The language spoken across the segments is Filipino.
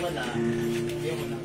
Wala. Hindi mo na.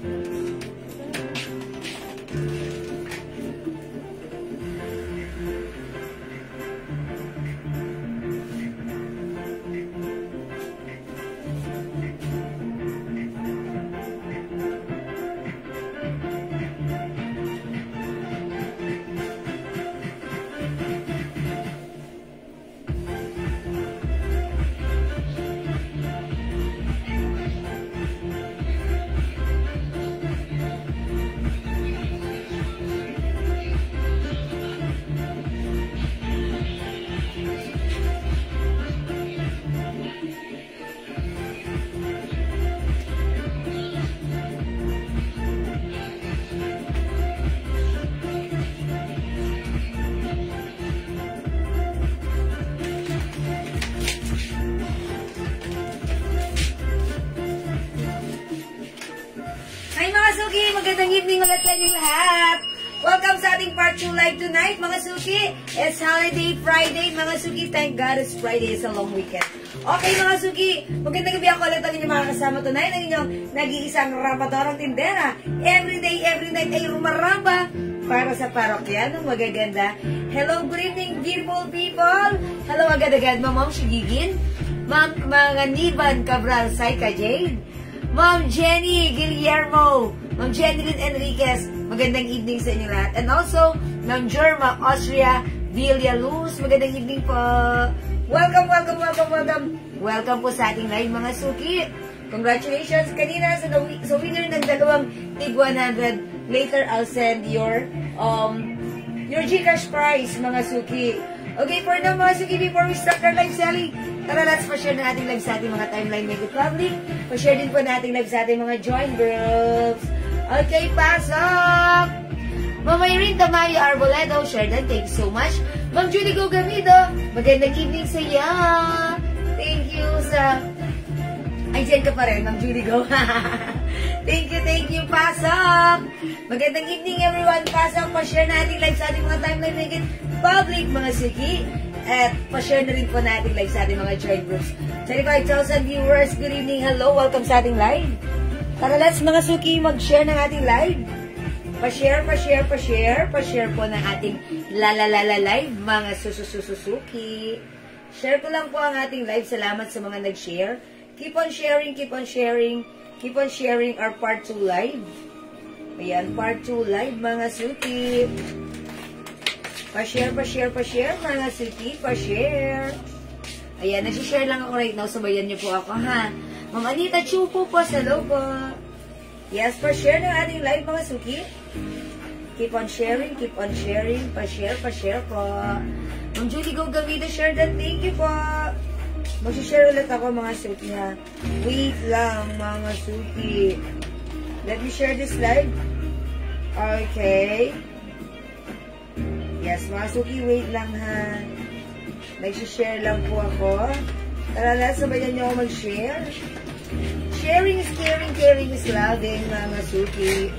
Magandang evening ulit sa inyong lahat. Welcome sa ating part 2 live tonight, mga suki. It's holiday Friday, mga suki. Thank God it's Friday, it's a long weekend. Okay, mga suki. Magandang gabi ako ulit ang inyong mga kasama tonight. Ang inyong nag-iisang rapadorang tindera. Every day, every night ay rumaramba para sa parokyanong magaganda. Hello, good evening, beautiful people. Hello, agad-agad, Ma'am Shigigin. Ma'am Manganiban Cabral Saika Jade. Ma'am Jenny Guillermo. Ma'am Jeneline Enriquez, magandang evening sa inyo lahat. And also, Ma'am Jerma Austria Villaluz, magandang evening po. Welcome, welcome, welcome, welcome. Welcome po sa ating live, mga suki. Congratulations kanina sa winner ng dalawang Tig 100. Later, I'll send your Gcash prize, mga suki. Okay, for now, mga suki, before we start our live selling, tara, let's pa-share na ating live sa ating mga timeline Mega Public. Pa-share din po natin live sa ating mga join groups. Okay, pasok! Ma'am Irene Tamayo Arboledo, Sheridan, thank you so much. Ma'am Judy Gogamido, magandang evening sa iyo. Thank you sa... Ay, dyan ka pa rin, Ma'am Judy Go. Thank you, pasok! Magandang evening, everyone. Pasok, pa-share natin live sa ating mga timeline Mega Public, mga suki. At pa-share na rin po natin live sa ating mga join groups. 25,000 viewers, good evening, hello, welcome sa ating live. Tara, let's mga suki mag-share ng ating live. Pa-share po ng ating live, mga sususuki. Share ko lang po ang ating live. Salamat sa mga nag-share. Keep on sharing our part 2 live. Ayan, part 2 live, mga suki. Pa-share, mga suki, pa-share. Ayan, nag-share lang ako right now. Sabayan niyo po ako, ha? Ma'am Anita Chupo po sa logo. Yes, pa-share ng ating live, mga suki. Keep on sharing, pa-share po. Ma'am Judy Gogamido, share that. Thank you po. Mag-share ulit ako, mga suki, ha? Wait lang, mga suki. Let me share this live. Okay. Yes, mga suki, wait lang, ha? Nag-share lang po ako. Tara, let's sabayan niyo ako mag-share. Sharing is caring, caring is loving, mga suki.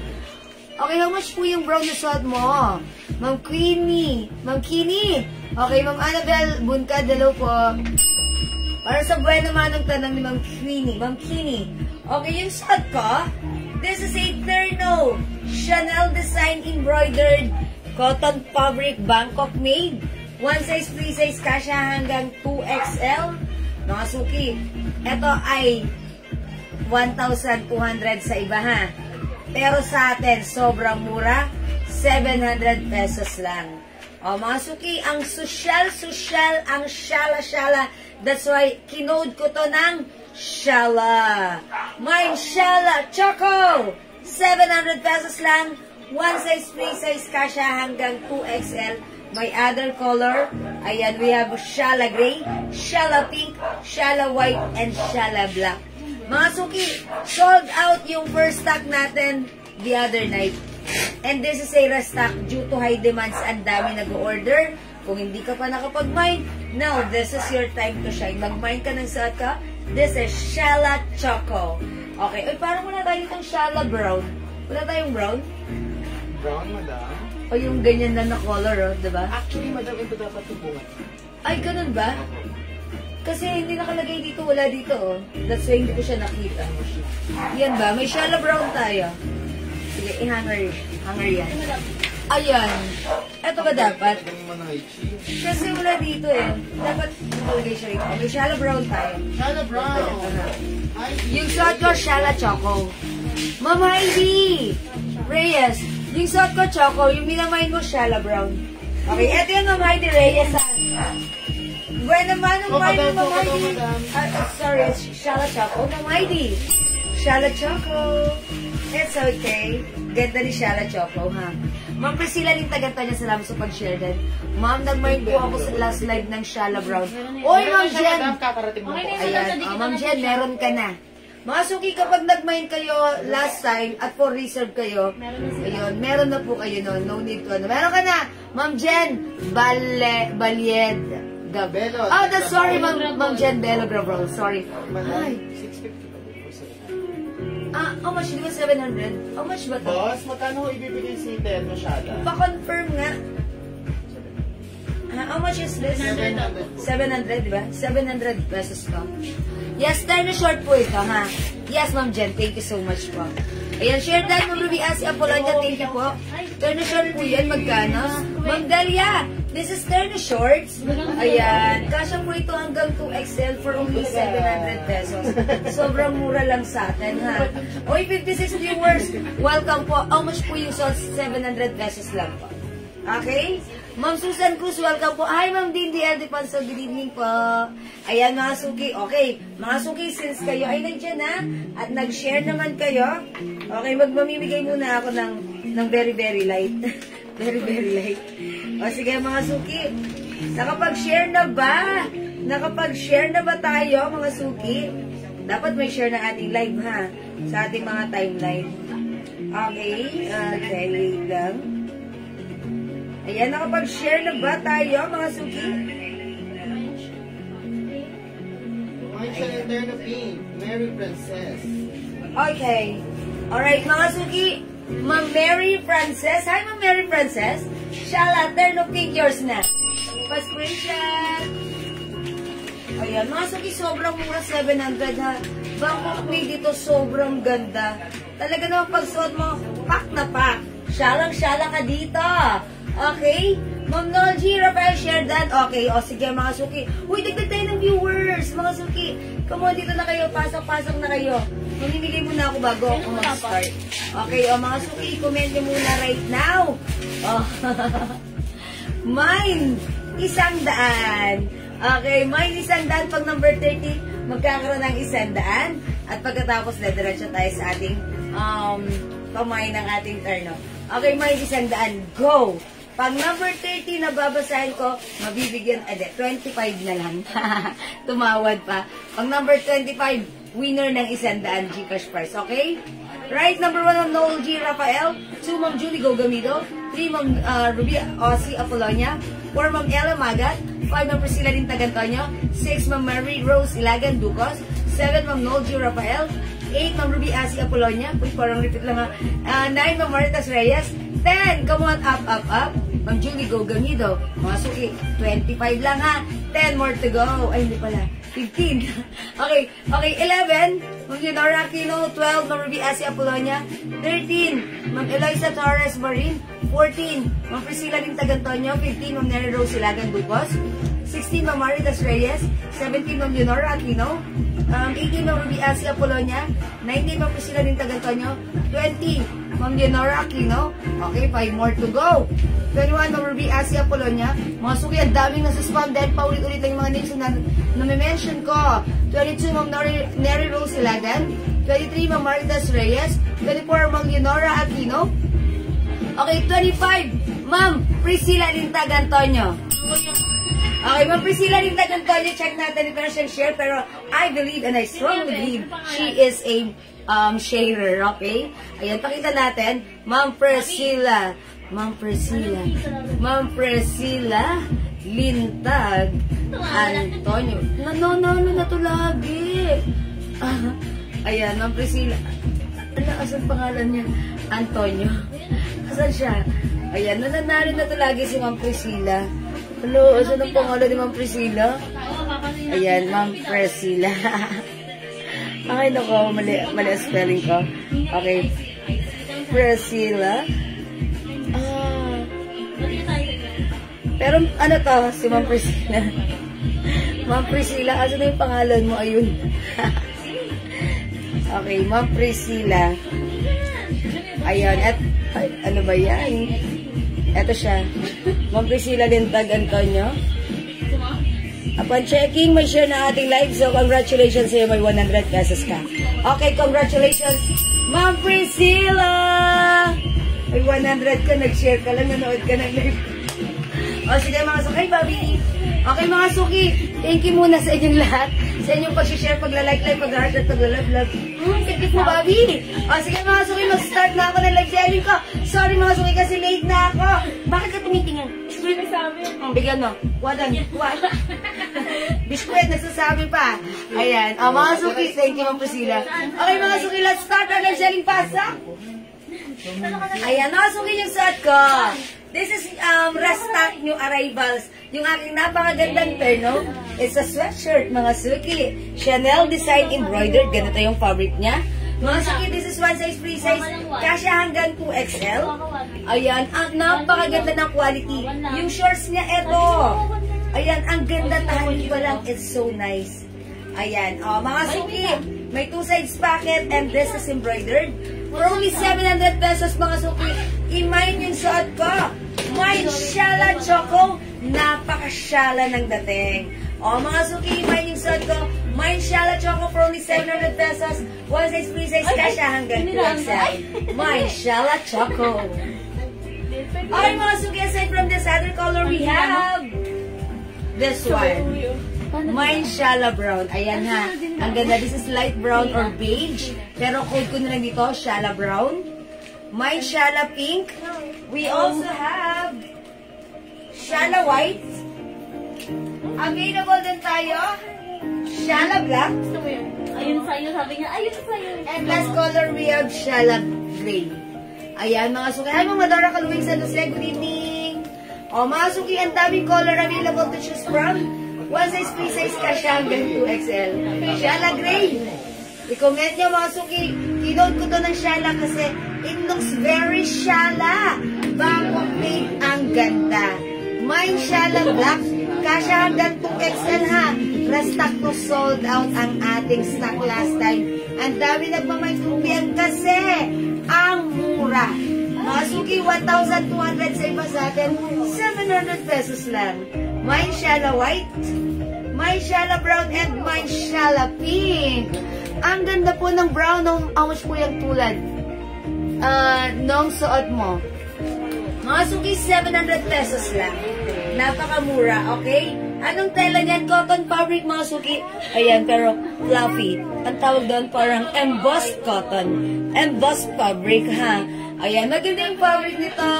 Okay, how much po yung brown na suot mo? Ma'am Queenie. Ma'am Kini. Okay, Ma'am Annabelle Bunkad, hello po. Para sa buhay naman ang tanong ni Ma'am Queenie. Ma'am Kini. Okay, yung suot ko, this is a Terno Chanel design embroidered cotton fabric Bangkok made. One size, free size, kasya hanggang 2XL. Mga suki, ito ay 1,200 sa iba, ha? Pero sa atin, sobrang mura, 700 pesos lang. O, mga suki, ang social, ang shala. That's why, kinode ko to ng shala. May shala choco, 700 pesos lang. One size, free size, kasya hanggang 2XL. May other color. Ayan, we have shala gray, shala pink, shala white, and shala black. Mga suki, sold out yung first stock natin the other night. And this is a restock due to high demands. Ang dami nag-order. Kung hindi ka pa nakapag-mine, now, this is your time to shine. Mag-mine ka ng suot ka. This is shala choco. Okay, parang wala tayo itong shala brown. Wala tayong brown? Brown, madam. O yung ganyan na color, oh, diba? Actually, madam, ito dapat tubuhan. Ay, ganun ba? Kasi hindi nakalagay dito, wala dito, oh. That's why hindi ko siya nakita. Yan ba? May shallow brown tayo. Sige, i-hanger. Hanger yan. Ayan. Ito ba dapat? Kasi wala dito eh. Dapat nakalagay siya rito. May shallow brown tayo. Shallow brown. Yung suot ko, shallow choco. Ma'am Heidi! Reyes, yung suot ko, choco. Yung minamain mo, shallow brown. Okay, ito yung Ma'am Heidi Reyes. Bueno, Ma'am Heidi. Sorry, shallow choco. Ma'am Heidi. Shallow choco. It's okay. Ganda ni Shallow Choco, ha? Ma'am Priscilla Lintaganto niya, salamat sa pag-share din. Ma'am, nag-mind po ako sa last live ng Shallow Brown. Oy, Ma'am Jen! Ayan, Ma'am Jen, meron ka na. Mga suki, kapag nag-mind kayo last time at for reserve kayo, ayun, meron na po kayo noon. No need to ano. Meron ka na, Ma'am Jen, Balyed. Gabelo. Oh, that's sorry, Ma'am Jen Bello Gravel. Sorry. Ay. 650. How much? Di ba 700? How much ba ito? Boss, magkano ho ibibigay si Terno Shala? Pa-confirm nga. How much is this? 700, di ba? 700 pesos to. Yes, Terno short po ito, ha? Yes, Ma'am Jen. Thank you so much po. Ayan, share that, Ma'am Ruby Asi Apollonia. Thank you po. Terno short po yan. Magkano? Ma'am Delia, this is Terno shorts. Ayan. Kasya po ito hanggang 2XL for only 700 pesos. Sobrang mura lang sa atin, ha? Oy, 56 viewers. Welcome po. How much po yung shorts? 700 pesos lang po. Okay? Ma'am Susan Cruz, welcome po. Hi, Ma'am Dindy Eldepanso. Good evening po. Ayan, mga suki. Okay, mga suki, since kayo ay nandiyan na at nag-share naman kayo, okay, mamimigay muna ako ng very, very light. Very, very light. O, sige, mga suki. Nakapag-share na ba? Nakapag-share na ba tayo, mga suki? Dapat may share na ating live, ha? Sa ating mga timeline. Okay, okay, wait lang. Ayan, nakapag-share na ba tayo, mga suki? Michael and Terno Pink, Mary Princess. Okay. Alright, mga suki. Ma'am Mary Frances. Hi, Ma'am Mary Frances. Shala, Terno Pink, yours na. Pa-screenshot. Ayan, mga suki, sobrang mura, 700 ha. Bangkok may dito, sobrang ganda. Talaga naman pagsuot mo, pak na pak. Shalang-shala ka dito. Okay? Ma'am Nolji, Rafael, share that. Okay, o sige mga suki. Uy, dagdag tayo ng viewers, mga suki. Come on, dito na kayo. Pasok-pasok na kayo. Mamimigay muna ako bago ako mag-start. Okay, o mga suki, comment nyo muna right now. Oh. Mine, 100. Okay, mine 100. Pag number 30, magkakaroon ng 100. At pagkatapos, dediretso tayo sa ating pamain ng ating turno. Okay, mine 100. Go! Pag number 30 na babasahin ko, mabibigyan, 25 na lang. Tumawad pa. Pag number 25, winner ng 100 Gcash prize. Okay? Right, number 1, Ma'am Noel G. Rafael. 2, Ma'am Julie Gogamido. 3, Ma'am Ruby Ossie Apollonia. 4, Ma'am Ella Magat. 5, Ma'am Priscilla Lintagantonio. 6, Ma'am Mary Rose Ilagan Ducos. 7, Ma'am Noel G. Rafael. 8, Ma'am Ruby Ossie Apollonia. Uy, parang repeat lang ha. 9, Ma'am Maritas Reyes. 10, come on, up. Ma'am Julie Gogamido. Mga suki, 25 lang ha. 10 more to go. Ay, hindi pala. 15. Okay, 11. Ma'am Leonora Aquino. 12, Ma'am Ruby Asi Apollonia. 13, Ma'am Eloisa Torres Marin. 14, Ma'am Priscilla Lintagantonio. 15, Ma'am Neri Rose Ilagan Ducos. 16, Ma'am Maritas Reyes. 17, Ma'am Leonora Aquino. 18, Ma'am Ruby Asi Apollonia. 19, Ma'am Priscilla Lintagantonio. 20, Ma'am Leonora Aquino. Okay, 5 more to go. 21, Ma'am Ruby Asi Apollonia. Mga suki, ang daming nasuspam dahil paulit-ulit lang yung mga names na na-mention ko. 22, Ma'am Neri Rose Ilagan. 23, Ma'am Maritas Reyes. 24, Ma'am Leonora Aquino. Okay, 25, Ma'am Priscilla Lintagantonio. Okay, Ma'am Priscilla Lintagantonio, check natin ito na siyang share, pero I believe and I strongly believe she is a sharer, okay? Ayan, pakita natin. Ma'am Priscilla Lintag Antonio. Nanonono na to lagi. Ayan, Ma'am Priscilla. Asan pangalan niya? Antonio. Asan siya? Ayan, nananalo na to lagi si Ma'am Priscilla. Hello, asan ang pangalan ni Ma'am Priscilla? Ayan, Ma'am Priscilla. Okay, nako, mali ang spelling ko. Okay. Priscilla. Pero ano to, si Ma'am Priscilla. Ma'am Priscilla, asa na yung pangalan mo? Ayun. Okay, Ma'am Priscilla. Ayun, at ano ba yan? Ito siya. Ma'am Priscilla Lintag Antonio. Upon checking, may share na ating live. So, congratulations sa'yo. May 100 pesos ka. Okay, congratulations, Ma'am Priscilla! May 100 ka. Nag-share ka lang. Nanood ka ng live. O, sige mga suki. Ay, Bobby. Okay, mga suki. Thank you muna sa inyong lahat. Sa inyong pag-share, pag-like, pag-heart, at pag-love. Thank you, Bobby. O, sige mga suki. Mag-start na ako ng live selling ko. Sorry mga suki kasi late na ako. Bakit ka tumitingin? Biskuit nagsasabi. Bigyan mo. What? Biskuit nagsasabi pa. Ayan. O, mga suki. Thank you, Ma'am Priscilla. Okay, mga suki. Let's start our live selling pasa. Ayan, mga suki yung suot ko. This is Rasta New Arrivals. Yung aking napakagandang terno. It's a sweatshirt, mga suki. Chanel design embroidered. Ganito yung fabric niya. Mga suki, this is one size, free size. Kasya hanggang 2XL. Ayan, ang napakaganda ng quality. Yung shorts niya, eto. Ayan, ang ganda. Tahali pa lang. It's so nice. Ayan, mga suki. May 2 sides pocket and this is embroidered. For only 700 pesos, mga suki. I-mine yung suot ko. Mine Shala Choco. Napaka-shala ng dating. Mga suki, mine yung suot ko. Mine Shala Choco for only 700 pesos. One size, free size, kasya hanggang 2XL. Mine Shala Choco. Okay, mga suki, aside from this other color, we have this one. Mine Shala Brown. Ayan ha. Ang ganda. This is light brown or beige. Pero code ko na lang dito, Shala Brown. Mine Shala Pink. We also have Shala White. Available din tayo. Shala Black. Ayun sa'yo, sabi niya. Ayun sa'yo. And last color, we have Shala Gray. Ayan, mga suki. Hi, mga Dora Kaluwing San Jose. Good evening. Mga suki, ang daming color available to choose from. One size, free size, kasya hanggang 2XL. Shala Gray. I-comment nyo, mga suki. Kinote ko to ng Shala kasi it looks very Shala. Bagong paint, ang ganda. Mine Shala Black. Kasya hanggang 2XL ha. Restock to sold out ang ating stock last time. Ang dami nagmamaintupian kasi ang mura. Mga suki, 1,200 save pa sa atin. 700 pesos lang. Mine Shala White, Mine Shala Brown, and Mine Shala Pink. Ang ganda po ng brown. How much po yung tulad? Nung suot mo. Mga suki, 700 pesos lang. Napakamura, okay? Anong tela niyan? Cotton fabric, mga suki. Ayan, pero fluffy. Ang tawag doon parang embossed cotton. Embossed fabric, ha? Ayan, maganda yung fabric nito.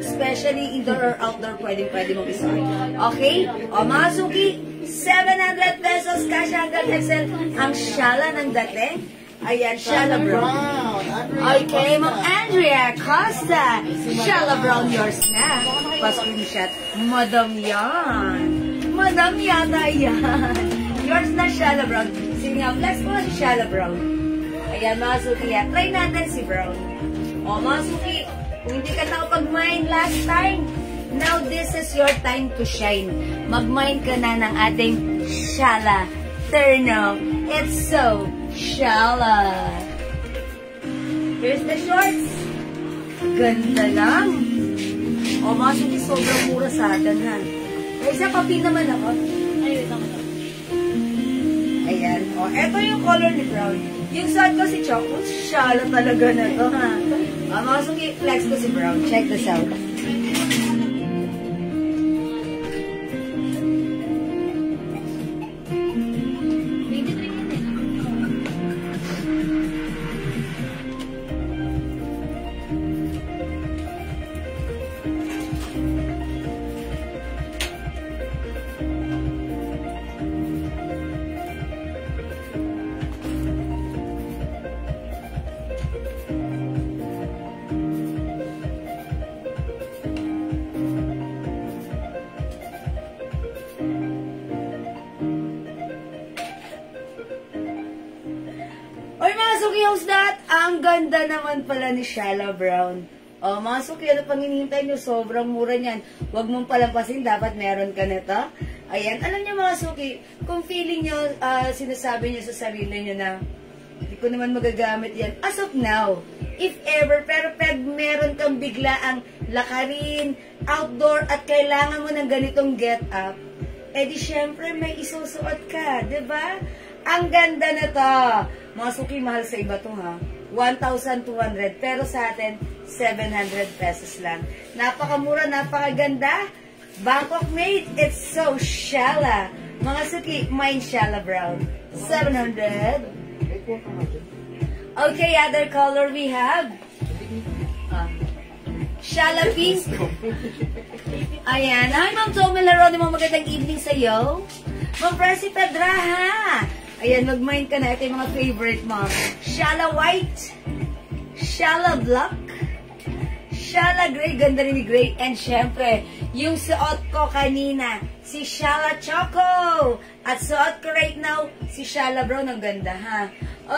Especially indoor or outdoor, pwede mong isuot. Okay? Mga suki, 700 pesos, kasya hanggang XL. Ang Shala ng dating. Ayan, Shala Brown. Okay, Ma'am Andrea Costa. Shala Brown, yours na. Pa-screenshot. Madam yan. Madam yata yan. Yours na, Shala Brown. Sige nga, flex mo si Shala Brown. Ayan, mga suki. Try natin si Brown. Mga suki, kung hindi ka nakapag-mine last time, now this is your time to shine. Mag-mine ka na ng ating Shala Terno. It's so Shala. Here's the shorts. Ganda lang. Mga suki, sobrang mura sa atin, ha? Isa, papi naman ako. Ayun naman. Ayan. Eto yung color ni Brown. Yung suot ko si Choco, Shala talaga na to, ha? Mga suki, flex ko si Brown. Check this out. mga Suki, how's that? Ang ganda naman pala ni Shala Brown. Oh, mga Suki, ano pang hinihintay nyo? Sobrang mura niyan. Huwag mong palampasin, dapat meron ka nito. Ayan, alam niyo mga Suki, kung feeling nyo, sinasabi nyo sa sarili nyo na, hindi ko naman magagamit yan. As of now, if ever, pero pag meron kang biglaang lakarin, outdoor, at kailangan mo ng ganitong get up, di syempre may isusuot ka, diba? Ang ganda na to. Mga Suki, mahal sa iba to ha. 1,200, pero sa atin, 700 pesos lang. Napakamura, napakaganda. Bangkok made, it's so Shala. Mga Suki, mine Shala Brown. 700. Okay, other color we have. Shala pink. Ayan. Hi, Ma'am Tomel Larone, magandang evening sa'yo. Ma'am Presi Pedra, ha? Ayan, mag-mind ka na. Ito yung mga favorite mo. Shala white. Shala black. Shala gray. Ganda rin ni gray. And syempre, yung suot ko kanina, si Shala Choco. At suot ko right now, si Shala Brown. Ang ganda, ha?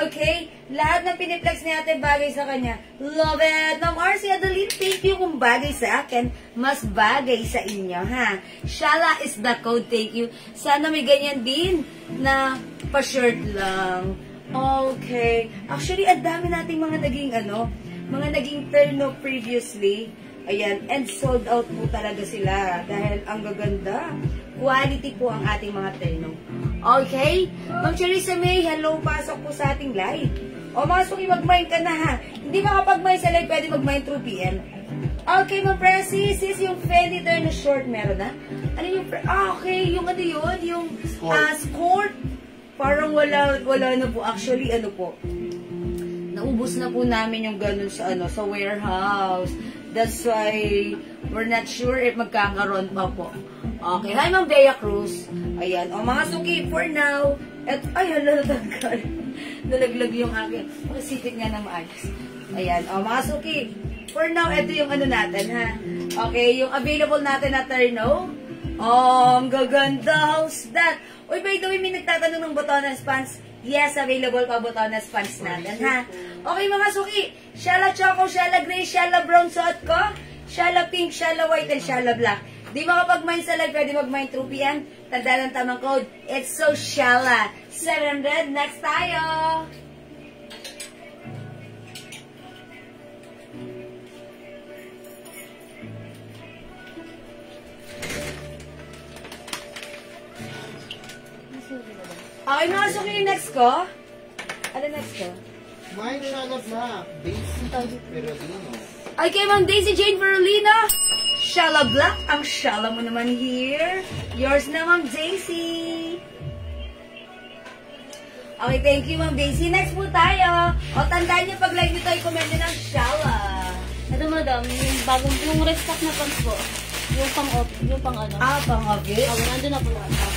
Okay? Lahat ng piniplex ni ate bagay sa kanya. Love it! Ma'am RC Adeline, thank you kung bagay sa akin. Mas bagay sa inyo, ha? Shala is the code, thank you. Sana may ganyan din na pa-shirt lang. Okay. Actually, ang dami nating mga naging, mga naging terno previously. Ayan. And sold out po talaga sila. Dahil ang gaganda. Quality po ang ating mga terno. Okay? Ma'am Charissa May, hello, pasok po sa ating live. O mga Suki, mag-mine ka na ha. Hindi makapag-mine sa live, pwede mag-mine through PM. Okay, Ma'am Presi, sis, yung Fendi Terno short meron na? Ano yung, okay, yung ano yun, yung skirt. Parang wala na po. Actually, naubos na po namin yung ganun sa, sa warehouse. That's why, we're not sure if magkakaroon pa po. Okay, hi Ma'am Bea Cruz. Ayan, o mga Suki, for now, ay, hala, natanggal. Nalaglag yung akin. Masipit nga na maayos. Ayan, o mga Suki, for now, ito yung natin, ha? Okay, yung available natin na terno. Ang gaganda, how's that? Uy, by the way, may nagtatanong ng botones pants. Yes, available pa botones pants natin, ha? Okay, mga Suki, Shala Choco, Shala Gray, Shala Brown suot ko, Shala Pink, Shala White, and Shala Black. Di makapag-mine sa live, pwede mag-mine through PM. Tandaan ang tamang code. It's so Shala. 700. Next tayo. Okay, mga Suki, yung next ko. Ano next ko? Mine Shala Black. Basic Perolino. Okay, Ma'am Daisy Jane Verolina. Shala Black. Ang Shala mo naman here. Yours na, Ma'am Daisy. Okay, thank you, Ma'am Daisy. Next po tayo. O, tandaan niyo, pag like nito, i-comment nyo ng Shala. Ito madam, yung bagong, yung restock na pants po. Yung pang-office, yung pang-ano. Pang-office? Nandun na po lahat.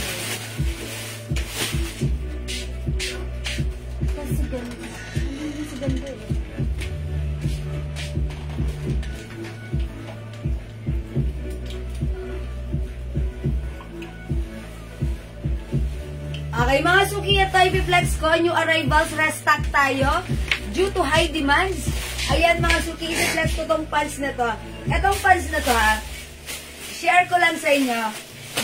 Kasi ganda. Kasi ganda eh. Okay, mga Suki at Flex ko, new arrivals, restock tayo due to high demands. Ayan mga Suki, i-flex ko tong pants na to. Etong pants na to ha, share ko lang sa inyo.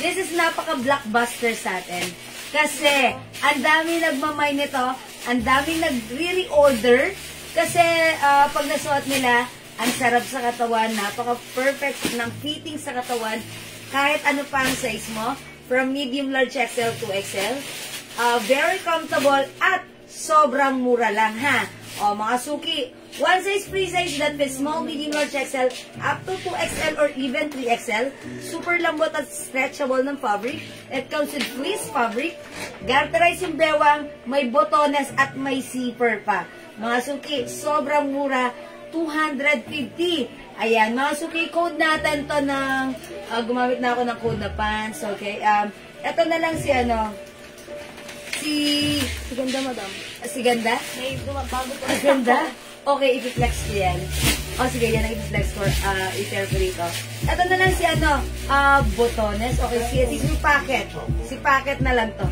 This is napaka-blockbuster sa atin. Kasi, ang dami nagmamay nito, ang daming nagre-reorder. Kasi, pag nasuot nila, ang sarap sa katawan, napaka-perfect ng fitting sa katawan. Kahit ano pa ang size mo, from medium, large, XL to XL. Very comfortable at sobrang mura lang, ha? O, mga Suki, one size, free size that fits small, medium, large, XL, up to 2XL or even 3XL. Super lambot at stretchable ng fabric. It comes with fleece fabric. Garterize yung bewang, may botones at may zipper pa. Mga Suki, sobrang mura, 250. Ayan, mga Suki, code natin to ng, gumamit na ako ng code na pants, okay? Ito na lang si Si Ganda, madam. Si Ganda? May bago po. Si Ganda? Okay, i-flex ko yan. O, sige, yan ang i-flex for, i-share ko rito. Ito na lang si botones. Okay, si packet. Si packet na lang to.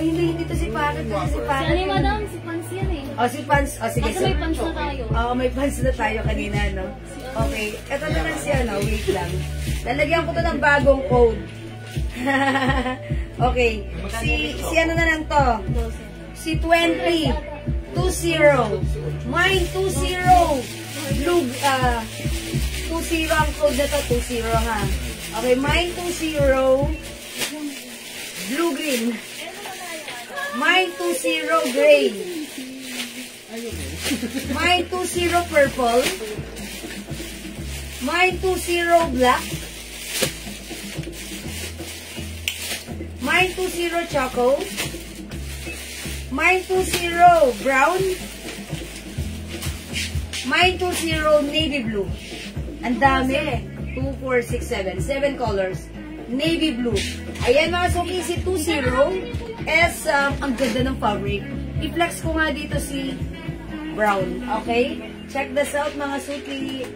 Ay, hindi to si packet. Si Si ano, madam? Si pants yan eh. O, si Pans. O, sige. Kasi may pants na tayo. Oo, may pants na tayo kanina, no? Okay. Ito naman siya, no? Wait lang. Lalagyan ko to ng bagong code. Okay. Si ano na lang to? Si 20. 20. Mine 20. Blue, 20 ang code na to. 20, ha? Okay, mine 20. Blue-green. Mine 20 gray. Mine 20 purple. Mine 20 black. Mine 20 choco. Mine 20 brown. Mine 20 navy blue. Ang dami. 2, 4, 6, 7. 7 colors. Navy blue. Ayan mga suki, si 20 is ang ganda ng fabric. I-flex ko nga dito si brown. Okay? Check this out mga suki.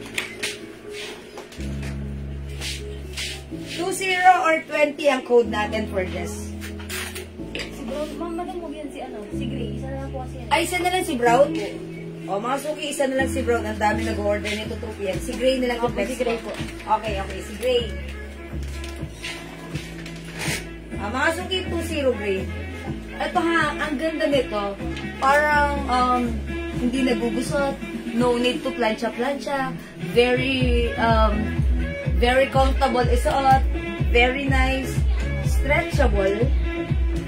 20 or 20 ang code natin for this. Siguro, madam mo yan si ano, si Gray. Isa na lang po kasi yan. Ay, isa na lang si brown. O mga suki, isa na lang si brown. Ang dami nag-order nito 2 p.m. Si Gray na lang Opo, i-flex si Gray ko. po. Okay, si Gray. Mga suki, 20 Gray. Ito ha, ang ganda nito. Parang hindi nagugusot. No need to plancha-plancha. Very comfortable isuot. Very nice. Stretchable.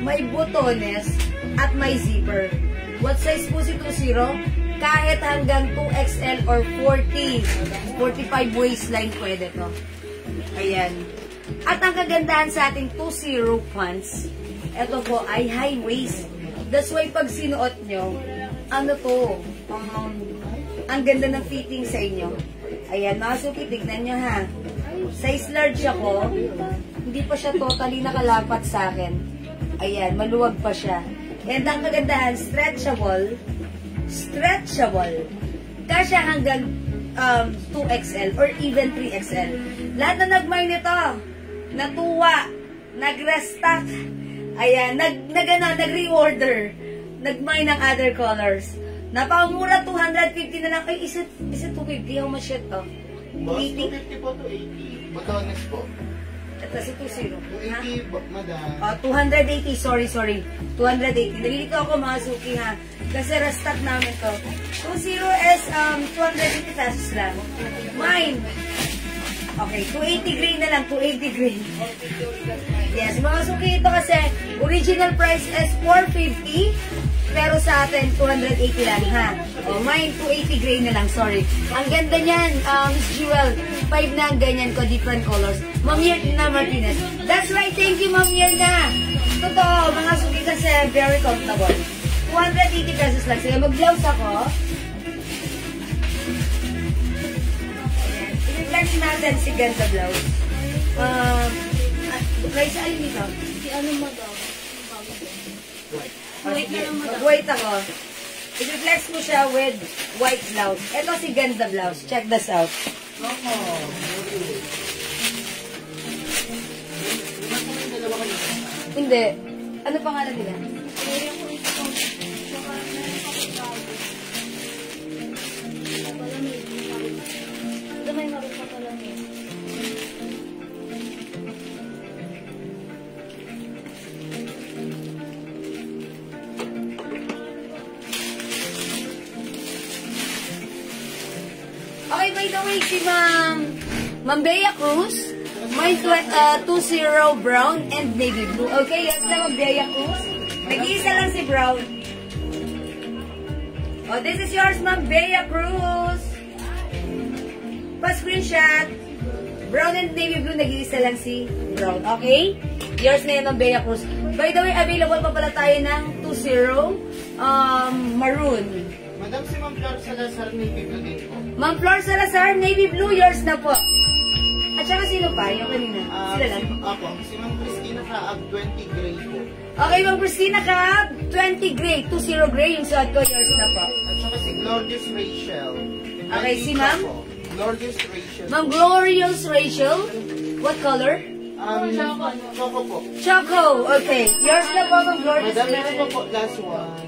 May botones. At may zipper. What size po si 20? Kahit hanggang 2XL or 40. 45 waistline pwede to. Ayan. At ang kagandahan sa ating 20 pants, ito po ay high waist. That's why pag sinuot nyo, ano to, ang ganda ng fitting sa inyo. Ayan, mga suki, tignan nyo ha. Size large ako, hindi pa siya totally nakalapat sa akin. Ayan, maluwag pa siya. And ang kagandahan, stretchable. Stretchable. Kasya hanggang 2XL or even 3XL. Lahat na nagmay nito, natuwa, nag-restock, ayan, nag-reorder, nagmay ng other colors. Napakamura, 250 na lang. Ay, is it 250? How much ito? Boss, 250 po to 80. Botones po. Ito si 20. 280, madam. 280, sorry. 280. Nalilito ako mga suki ha. Kasi restock namin to. 20 is 280 pesos lang. Mine. Okay, 280 green na lang. 280 green. Yes, mga suki ito kasi original price is 450. Pero sa atin, 280 lang ha. O, mine 280 gray na lang, sorry. Ang ganda niyan, Miss Jewel. 5 na ang ganyan ko, different colors. Ma'am Yerna Martinez. That's right, thank you Ma'am Yerna. Totoo, mga suki kasi very comfortable. 280 pesos lang. Sige, mag-blouse ako. I-flex natin si ganda blouse. Price alin dito? Si ano madam? Wait na lang madam. Wait ako. I-flex mo siya with white blouse. Ito si ganda blouse. Check this out. Hindi. Ano pangalan nila? May marunong pa pala niya. Okay, by the way, si Ma'am Bea Cruz, may 20 brown and navy blue. Okay, yes na Ma'am Bea Cruz. Nag-iisa lang si brown. Oh, this is yours, Ma'am Bea Cruz. Pa-screenshot. Brown and navy blue, nag-iisa lang si brown. Okay? Yours na yun, Ma'am Bea Cruz. By the way, available pa pala tayo ng 20 maroon. Madam, si Ma'am Flor Salazar, navy blue din po. Ma'am Flor Salazar, navy blue, yours na po. At saka sino pa? Yung kanina. Sila lang. Ako, si Ma'am Christina Kaab, 20 gray po. Okay, Ma'am Christina Kaab, 20 gray. 20 gray, yung suot ko, yours na po. At saka si Glorious Rachel. Okay, si Ma'am? Glorious Rachel. Ma'am Glorious Rachel, what color? Choco po. Choco, okay. Yours na po, Ma'am Glorious Madam, meron Rachel. po last one.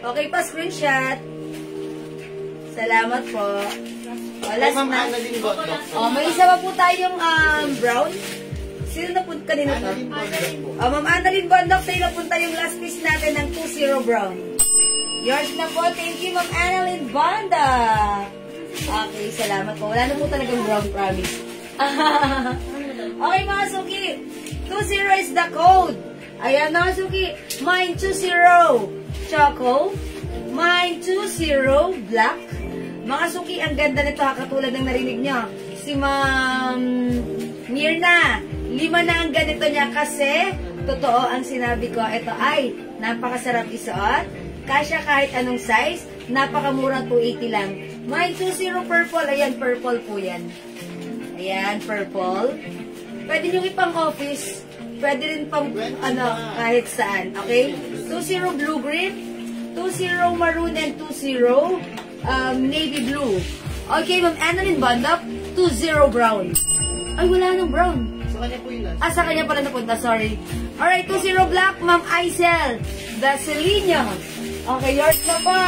Okay pa, screenshot. Salamat po. Last Ma'am na. Annalyn Gondok. May isa pa po tayong brown. Sino na po kanina to? Annalyn Gondok po. Ma'am Annalyn Bondok, sa'yo na punta yung last piece natin ng 2-0 brown. Yours na po. Thank you, Ma'am Annalyn Bondok. Okay, salamat po. Wala na po talagang brown, promise. Okay, mga suki. 2-0 is the code. Ayan, mga suki. Mine 2-0 choco. Mine 2-0 black. Mga suki, ang ganda nito ha, katulad ng narinig nyo. Si Ma'am Mirna, 5 na ang ganito niya kasi totoo ang sinabi ko. Ito ay napakasarap isuot. Kasya kahit anong size. Napakamura, 280 lang. Mine 2-0 purple. Ayan, purple po yan. Ayan, purple. Pwede nyo ipang office. Pwede rin pang kahit saan. Okay? 2-0 blue-green. 2-0 maroon and 2-0 navy blue. Okay, Ma'am Annalyn Bondok, 2-0 brown. Ay, wala nang brown. Sa kanya po yun lang. Sa kanya pala napunta, sorry. Alright, 2-0 black, Ma'am Aisel Dacelino. Okay, yours na pa,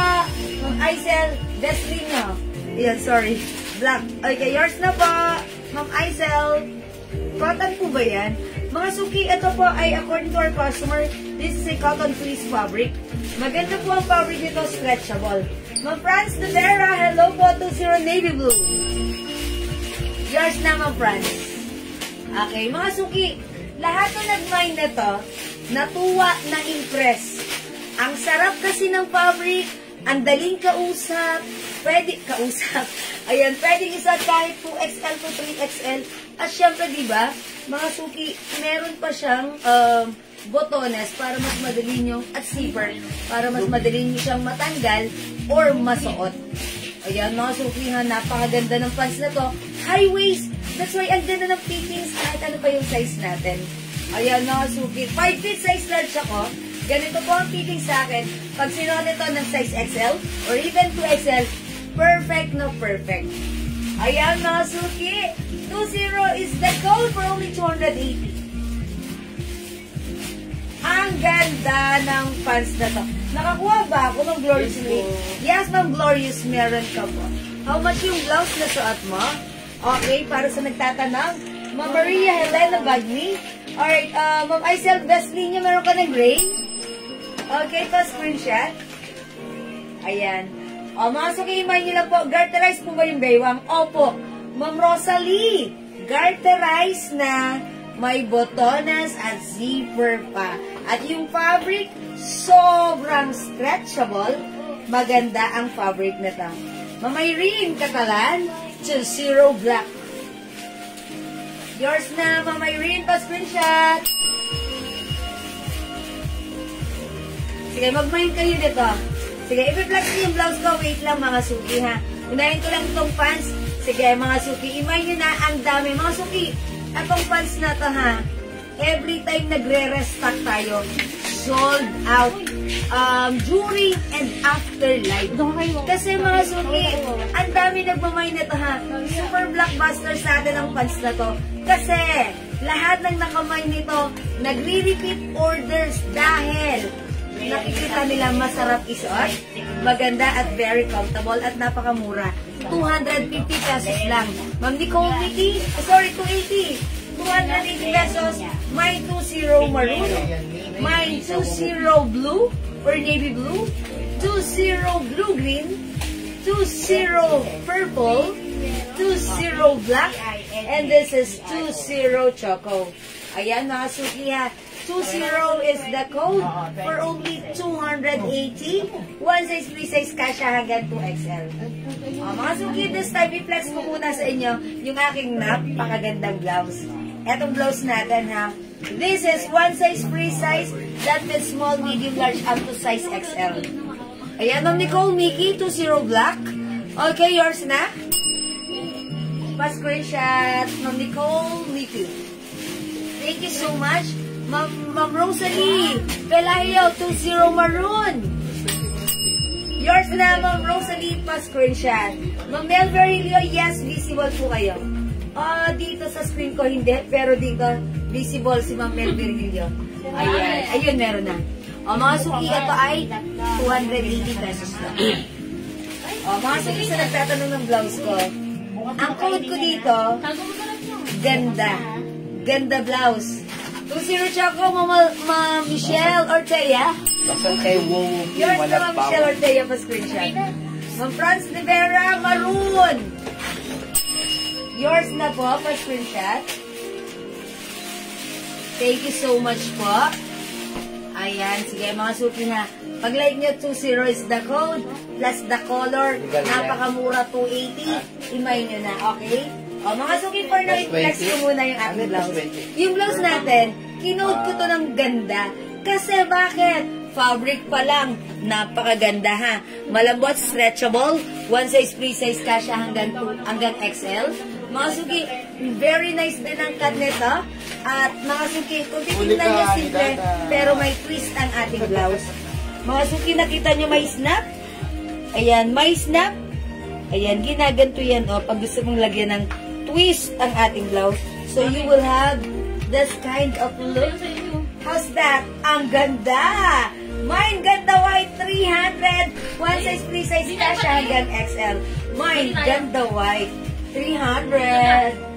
Ma'am Aisel Dacelino. Ayan, sorry. Black. Okay, yours na pa, Ma'am Aisel. Cotton po ba yan? Mga suki, ito po ay according to our customer, this is a cotton fleece fabric. Maganda po ang fabric nito, stretchable. Ma'am Franz Dudera, hello po, 2-0 navy blue. Yours na, Ma'am Franz. Okay, mga suki, lahat na nag-mine na to, natuwa, na-impress. Ang sarap kasi ng fabric, ang daling kausap, pwede kausap. Ayan, pwedeng isa kahit 2XL to 3XL. At syempre, di ba, mga suki, meron pa siyang botones para mas madali nyo, at zipper, para mas madali nyo siyang matanggal or masuot. Ayan, mga suki ha, napakaganda ng pants na to. High waist, that's why ang ganda ng fittings kahit ano pa yung size natin. Ayan, mga suki, 5 feet size large ako. Ganito po ang fitting sa akin. Pag sinuot ito ng size XL or even 2XL, perfect no perfect. Ayan, mga suki, 2-0 is the goal for only 280. Ang ganda ng pants na to. Nakakuha ba ako ng Glorious Lake? Yes, Ma'am Glorious, meron ka po. How much yung blouse na suot mo? Okay, para sa nagtatanong. Ma'am Maria Helena Bagni. Alright, Ma'am Aisel Veslinia, meron ka ng gray? Okay, pa screenshot. Ayan. Mga suki-imay nyo lang po. Garterize po ba yung baywang? Opo. Ma'am Rosalie, garterize na may botonas at zipper pa. At yung fabric, sobrang stretchable. Maganda ang fabric na ito. Ma'am Irene Catalan, 2-0 black. Yours na, Ma'am Irene, pa screenshot. Sige, mag-mind kayo dito. Sige, i-flex niyo yung blouse ko. Wait lang, mga suki, ha. Unahin ko lang itong pants. Sige, mga suki, imay nyo na ang dami. Mga suki, atong pants na to, ha. Every time nagre-restock tayo, sold out during and after live. Kasi mga suki, ang dami nagmamay na to, ha. Super blockbuster sa atin ang pants na to. Kasi lahat ng nakamay nito, nagre-repeat orders dahil nakikita nila masarap isuot, maganda at very comfortable at napakamura. 250 pesos lang. Ma'am Nicole Mickey, sorry, 280. 280 pesos. May 2-0 maroon. May 2-0 blue or navy blue. 2-0 blue-green. 2-0 purple. 2-0 black. And this is 2-0 choco. Ayan, mga suki ha. 2-0 is the code for only 280. One size, free size, kasha hanggang 2XL. Mga suki, this time, i-flex ko muna sa inyo yung aking napakagandang blouse. Etong blouse natin, ha. This is one size, free size, that fits small, medium, large, up to size XL. Ayan, Ma'am Nicole Mickey, 2-0 black. Okay, yours na. Pa-screenshot, Ma'am Nicole Mickey. Thank you so much. Ma'am Rosalie Pelayo, 2-0 maroon. Yours na, Ma'am Rosalie, pa-screenshot. Ma'am Mel Verilio, yes, visible po kayo. Dito sa screen ko, hindi. Pero dito, visible si Ma'am Mel Verilio. Ayan, ayun, meron na. O mga suki, ito ay 280 pesos lang. O mga suki, sa nagtatanong ng blouse ko, ang code ko dito, ganda. Ganda blouse. 20 Choco, Mama Michelle Ortega. Basta kay Wong Yours na walang Mama Michelle bawal. Ortega pa screenshot. Ma'am Franz Rivera, maroon. Yours na po pa screenshot. Thank you so much po. Ayan, sige mga suki na. Pag-like nyo, 20 is the code, plus the color, napakamura, 280. Imay nyo na, okay? O, mga suki, for now, i-flex ko muna yung ating blouse. Yung blouse natin, kinode ko to ng ganda. Kasi bakit? Fabric pa lang, napakaganda ha. Malambot, stretchable, one size, free size, kasya hanggang XL. Mga suki, very nice din ang cut nito. At mga suki, kung titignan nyo simple, pero may twist ang ating blouse. Mga suki, nakita nyo may snap? Ayan, may snap. Ayan, ginaganto yan, o, pag gusto mong lagyan ng twist ang ating blouse. So, you will have this kind of look. How's that? Ang ganda! Mine, ganda white, 300. One size, free size, kasya hanggang XL. Mine, ganda white, 300.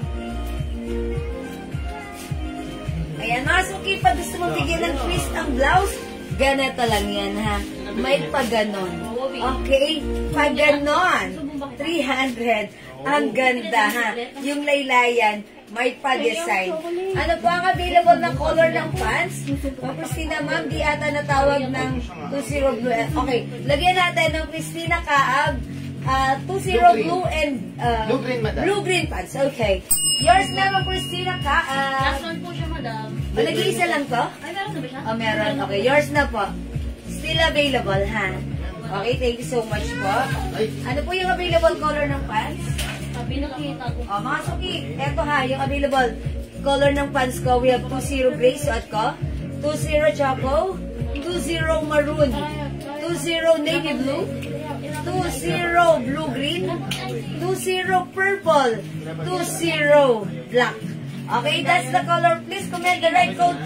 Ayan, mga suki, pag gusto mong bigyan ng twist ang blouse, ganito lang yan, ha? May paganon. Okay? Paganon. 300. Ang ganda, ha? Yung laylayan, may pa-design. Ano po ang available na color ng pants? Christina, ma'am, di ata natawag ng 20 blue. Okay, lagyan natin ng Christina Kaab, 20 blue and Blue-green, madam. blue-green pants. Okay. Yours naman, Christina Kaab. Last one po siya, madam. Nag-iisa lang to? Ay, meron na ba siya? Oh, meron. Okay, yours na po. Still available, ha? Okay, thank you so much po. Ano po yung available color ng pants? Sabi nakita ko. Oh, mga suki, eto ha, yung available color ng pants ko, we have 20 gray, suot ko, 20 choco, 20 maroon, 20 navy blue, 20 blue-green, 20 purple, 20 black. Okay, that's the color. Please comment the right code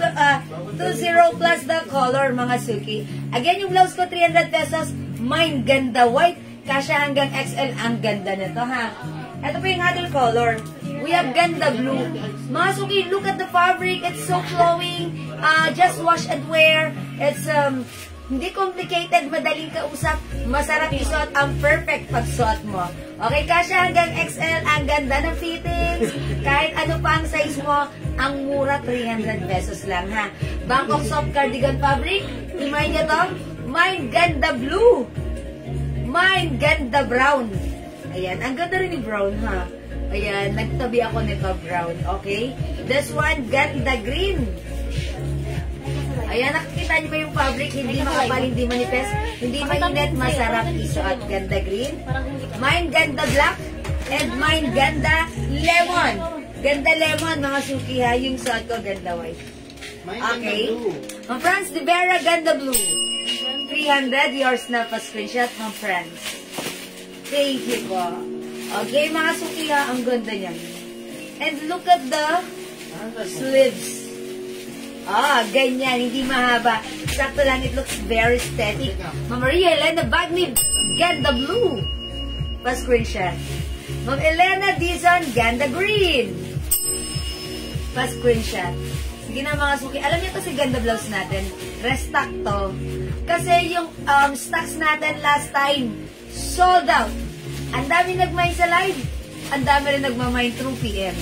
20 plus the color, mga suki. Again, yung blouse ko, 300 pesos. Mine, ganda white. Kasya hanggang XL. Ang ganda nito, ha? Ito po yung ating color. We have ganda blue. Mga suki, look at the fabric. It's so flowing. Just wash and wear. It's hindi complicated, madaling kausap, masarap isuot, ang perfect pagsuot mo. Okay, kasya hanggang XL, ang ganda ng fittings, kahit ano pa ang size mo, ang mura, 300 pesos lang, ha. Bangkok soft cardigan fabric, imay niyo to, mine ganda blue, mine ganda brown. Ayan, ang ganda rin ni brown, ha. Ayan, nagtabi ako nito brown, okay. This one, ganda green. Ayan, nakikita niyo ba yung fabric? Hindi makapal, hindi manipis, hindi mainit, masarap isuot. Ganda green. Mine ganda black. And mine ganda lemon. Ganda lemon, mga suki ha. Yung suot ko, ganda white. Okay. Ma'am Franz Rivera, ganda blue. 300, yours na pa screenshot, Ma'am Franz. Thank you po. Okay, mga suki ha, ang ganda niyan. And look at the sleeves. Ganyan, hindi mahaba. Sakto lang, it looks very aesthetic. Ma'am Maria Elena Bagni, ganda blue. Pa-screenshot. Ma'am Elena Dizon, ganda green. Pa-screenshot. Sige na mga suki. Alam niyo to si ganda blouse natin. Restock to. Kasi yung stocks natin last time, sold out. Ang dami nag-mine sa live. Ang dami rin nagmamine through PM.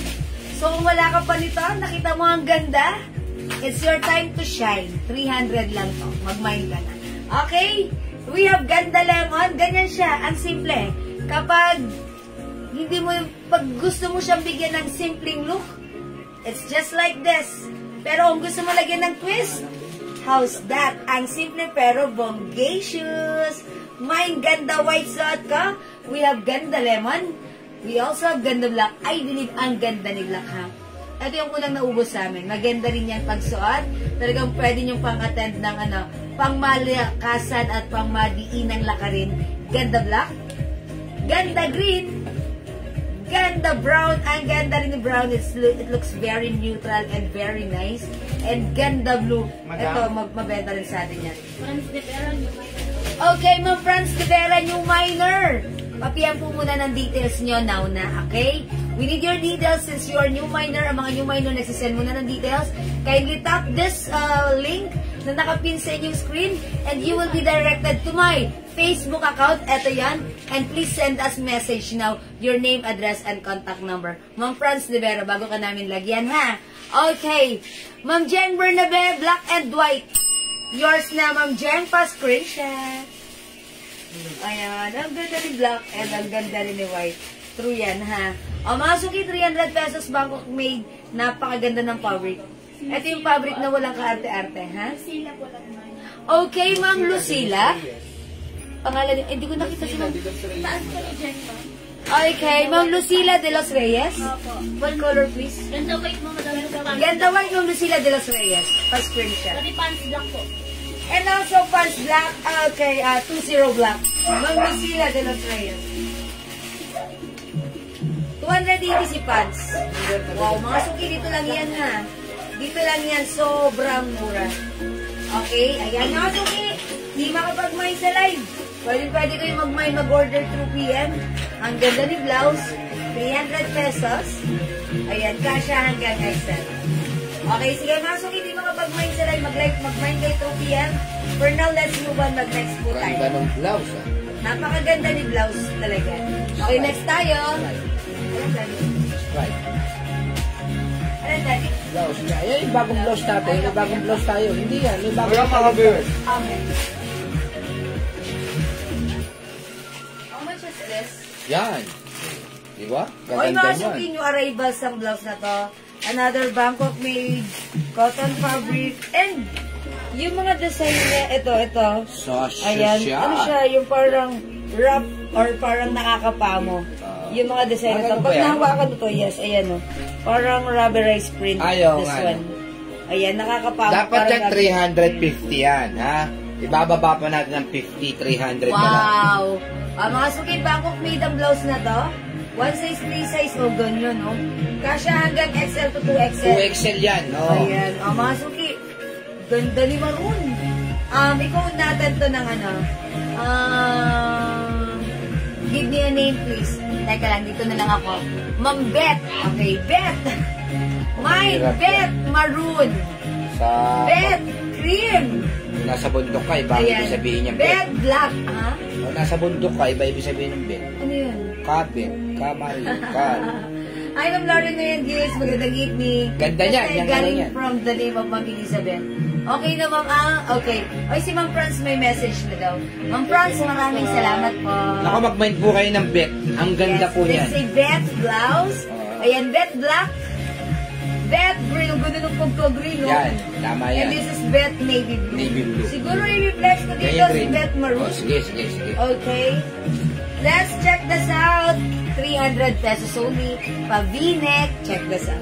So kung wala ka pa nito, nakita mo ang ganda? It's your time to shine. 300 lang to. Mag-mine ka na. Okay? We have ganda lemon. Ganyan siya. Ang simple. Kapag hindi mo, pag gusto mo siyang bigyan ng simpleng look, it's just like this. Pero kung gusto mo lagyan ng twist, how's that? Ang simple pero bongacious. Mine ganda white suot ka. We have ganda lemon. We also have ganda black. I believe ang ganda ni black, ha? Ito yung unang naubos sa amin. Maganda rin yan pagsuot. Talagang pwede nyo pang-attend ng pangmalakasan at pangmadiinang lakarin. Ganda black. Ganda green. ganda brown. Ang ganda rin ni brown. It looks very neutral and very nice. And ganda blue. Ito, mabenta rin sa atin yan. Franz de Vera, new minor. Okay, Ma'am Franz de Vera, new minor. Papiyan po muna ng details nyo now na, okay? We need your details since you are new minor. Ang mga new minor nagsisend muna ng details. Kindly tap this link na nakapin sa inyong screen and you will be directed to my Facebook account. Ito yan. And please send us message now, your name, address, and contact number. Ma'am Franz de Vera, bago ka namin lagyan, ha? Okay. Ma'am Jen Bernabe, black and white. Yours na, Ma'am Jen, pa-screenshot. Ayan, ang ganda ni black and ang ganda rin ni white. True yan, ha? O, mga suki, 300 pesos Bangkok made. Napakaganda ng fabric. Ito yung fabric na walang kaarte-arte, ha? Lucila po lang naman. Okay, Ma'am Lucila. Pangalan niyo, hindi ko nakita si Ma'am. Taas ko ni Jen pa. Okay, Ma'am Lucila de los Reyes. Opo. What color, please? Ganda white mo, madami ka pants. Ganda white, Ma'am Lucila de los Reyes. Pa-screenshot. Pati pants black po. And also pants black. Okay, 20 black. Ma'am Lucila de los Reyes. 280 si pants. Wow, mga suki, dito lang yan, ha? Dito lang yan, sobrang mura. Okay, ayan mga suki. Di makapag-mine sa live. Pwede kayo mag-mine, mag-order through PM. Ang ganda ni blouse. 300 pesos. Ayan, kasha hanggang XL. Okay, sige mga suki, di makapag-mine sa live. Mag-mine kayo through PM. For now, let's move on. Mag-next po tayo. Ganda ng blouse, ha? Napakaganda ni blouse talaga. Okay, next tayo. Ayan, Daddy. Right. Ayan, Daddy. Blouse niya. Ayan yung bagong blouse natin. Yung bagong blouse tayo. Hindi yan. May bagong Wala mga viewers. Okay. How much is this? Yan. Di ba? Oy, Gaganda mga yan. suki, new arrivals ang blouse na to. Another Bangkok made cotton fabric. And yung mga design niya, ito. Ayan, ano siya, yung parang wrap or parang nakakapamo. Yung mga design na to. ano ba Pag yan? nahawakan mo to, yes, ayan o. Parang rubberized print. Ayaw this nga, one. Ayan, nakakapamo. Dapat parang yan 350 yan, ha? Ibababa pa natin ng 50, 300 na lang. wow! Mga suki, Bangkok made ang blouse na to. 1 size, 3 size, o ganyan, no? Kasya hanggang XL to 2XL. 2XL yan, no? Ayan. Mga suki, ganda ni Maroon. Ikaw natin to ng ano. Give me a name, please. Teka lang, dito na lang ako. Ma'am Beth. Okay, Beth. Mine, Beth Maroon. Sa... Beth Cream. Kung nasa bundok ka, iba ibig sabihin niya, Beth Black. Ha? Kung nasa bundok ka, iba ibig sabihin ng bet. Ano yun? Kabet, kamari, kal. Hi, Ma'am Lauren ngayon, guys. Magandang evening. Ganda niyan, Kasi yan, galing yan. from the name of Ma'am Elizabeth. Okay na, Ma'am. Okay. Oy, si Ma'am Franz may message na daw. Ma'am Franz, maraming salamat po. Naku, mag-mind po kayo ng bet. Ang ganda po This niyan. is Beth Blouse. Ayan, Beth Black. Beth Green. Ang ganda ng pagka-green, no? Yan, tama yan. And this is Beth Navy Blue. Navy blue. Siguro i-reflex ko dito Ganyan si green. Beth Maroon. Oh, sige. Okay. Let's check this out. 300 pesos only. Pa-V-neck. Check this out.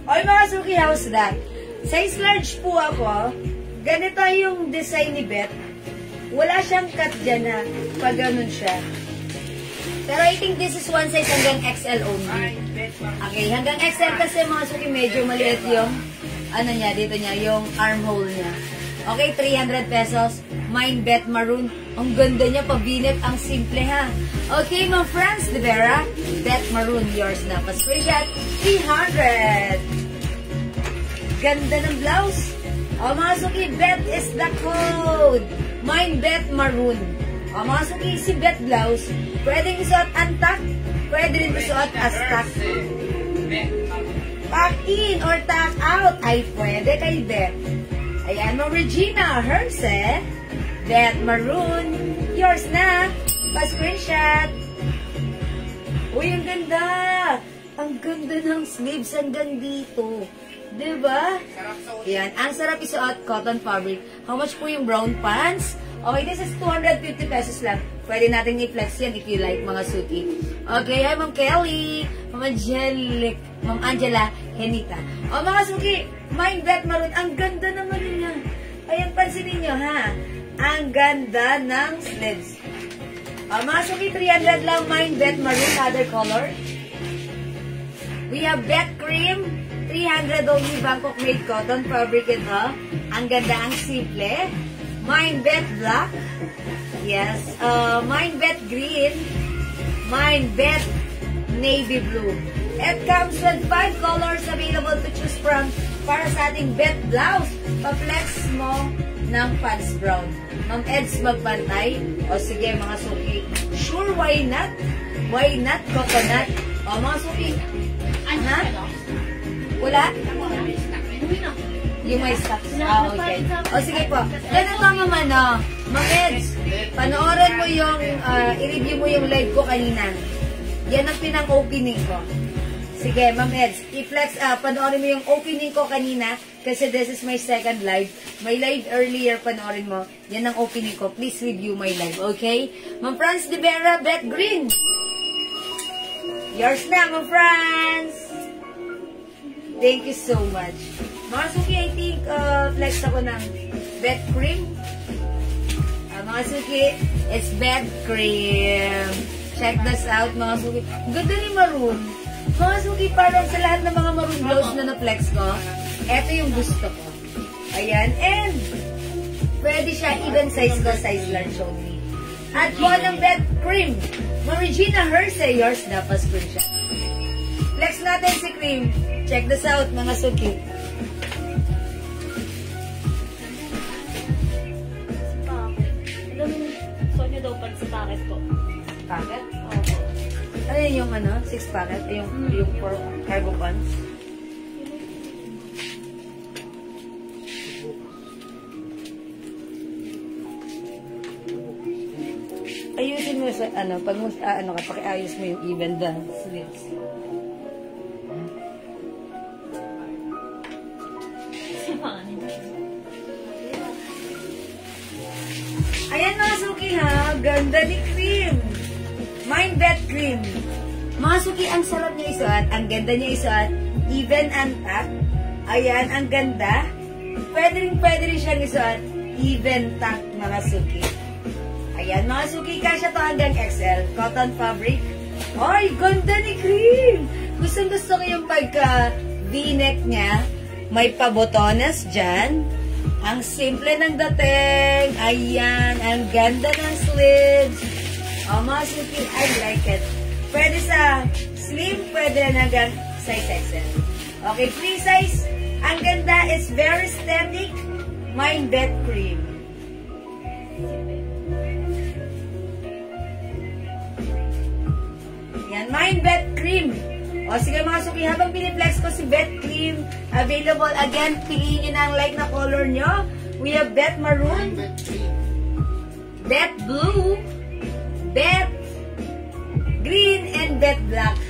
Oy mga suki, how's that? Size large po ako. Ganito yung design ni Beth. Wala siyang cut dyan ha. Pag ganun siya. Pero I think this is one size hanggang XL only. Okay, hanggang XL kasi mga suki medyo maliit yung ano niya, dito niya, yung armhole niya. Okay, 300 pesos. Mine Beth Maroon. Ang ganda niya, pabinet, ang simple ha. Okay, Ma'am Franz de Vera. Beth Maroon, yours na. Pa-screenshot, 300. Ganda ng blouse. O mga suki, Beth is the code. Mine Beth Maroon. O mga suki, si Beth blouse, pwedeng isuot antak, pwede rin isuot as tak. Pack in or tack out. Ay, pwede kay Beth. Ayan, Ma'am Regina, hers Beth Maroon. Yours na. Pa-screenshot. Uy, ang ganda. Ang ganda ng sleeves hanggang dito. Diba? Ayan, ang sarap isuot, cotton fabric. How much po yung brown pants? Okay, this is 250 pesos lang. Pwede natin i-flex yan if you like, mga suki. Okay, hi Ma'am Kelly, Ma'am Angela, Henita. O mga suki, my Beth Maroon, ang ganda naman niya. Ayan, pansinin nyo ha. Ang ganda ng sleeves. O mga suki, 300 lang, my Beth Maroon, other color. We have Beth Cream, 300 only, Bangkok made cotton fabric ito. Ang ganda, ang simple. Mine Beth Black. Yes. Mine Beth Green. Mine Beth Navy Blue. It comes with 5 colors available to choose from para sa ating Beth Blouse. Pa-flex mo ng pants brown. Ma'am Eds magbantay. O sige mga suki. Sure, why not? Why not coconut? O mga suki. Ha? Wala? Yung may stocks. Okay. O sige po. Ganito naman, Ma'am Eds, panoorin mo yung, i-review mo yung live ko kanina. Yan ang pinang-opening ko. Sige, Ma'am Eds, i-flex, panoorin mo yung opening ko kanina kasi this is my second live. My live earlier, panoorin mo. Yan ang opening ko. Please review my live, okay? Ma'am Franz de Vera, Beth Green. Yours na, Ma'am Franz. Thank you so much. Mga suki, I think, flex ako ng Beth Cream. Mga suki, it's Beth Cream. Check this out, mga suki. Ganda ni Maroon. Mga suki, parang sa lahat ng mga Maroon blouse na na-flex ko, eto yung gusto ko. Ayan, and pwede siya, even size ko, size large only. At po ng Beth Cream. Mga Regina, hers yours na, pa-screenshot. Flex natin si Cream. Check this out, mga suki. Daw pa sa packet ko. Packet? Oo. Ano yun yung 6 packet? Yung 4 cargo pants? Ayusin mo sa, pag pakiayos mo yung even the sleeves. Ayan mga suki ha, ganda ni Cream. Mine Beth Cream. Mga suki, ang sarap niya isuot, ang ganda niya isuot, even and tuck. Ayan, ang ganda. Pwede rin siyang isuot, even tuck mga suki. Ayan mga suki, kasya to hanggang XL, cotton fabric. Ay, ganda ni Cream. Gusto ko yung pagka V-neck niya, may pabotones dyan. Ang simple ng dating. Ayan. Ang ganda ng sleeves. O, mga suki, I like it. Pwede sa slim, pwede na hanggang size XL. Okay, free size. Ang ganda is very aesthetic. Mine Beth Cream. Yan, Mine Beth Cream. O sige mga suki, habang piniplex ko si Beth Cream, available again, piliin nyo na ang like na color nyo. We have Beth Maroon, Beth Blue, Beth Green, and Beth Black.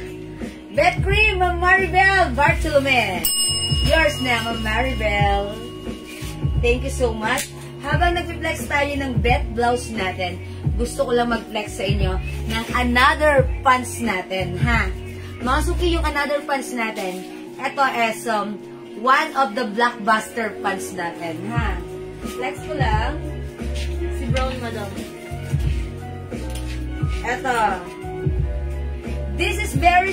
Beth Cream, Ma'am Maribel Bartolome. Yours na, Ma'am Maribel. Thank you so much. Habang nagpi-flex tayo ng Beth blouse natin, gusto ko lang mag-flex sa inyo ng another pants natin, ha? Mga suki, yung another pants natin, ito is one of the blockbuster pants natin, ha? Flex ko lang. Si Brown, madam. Ito. This is very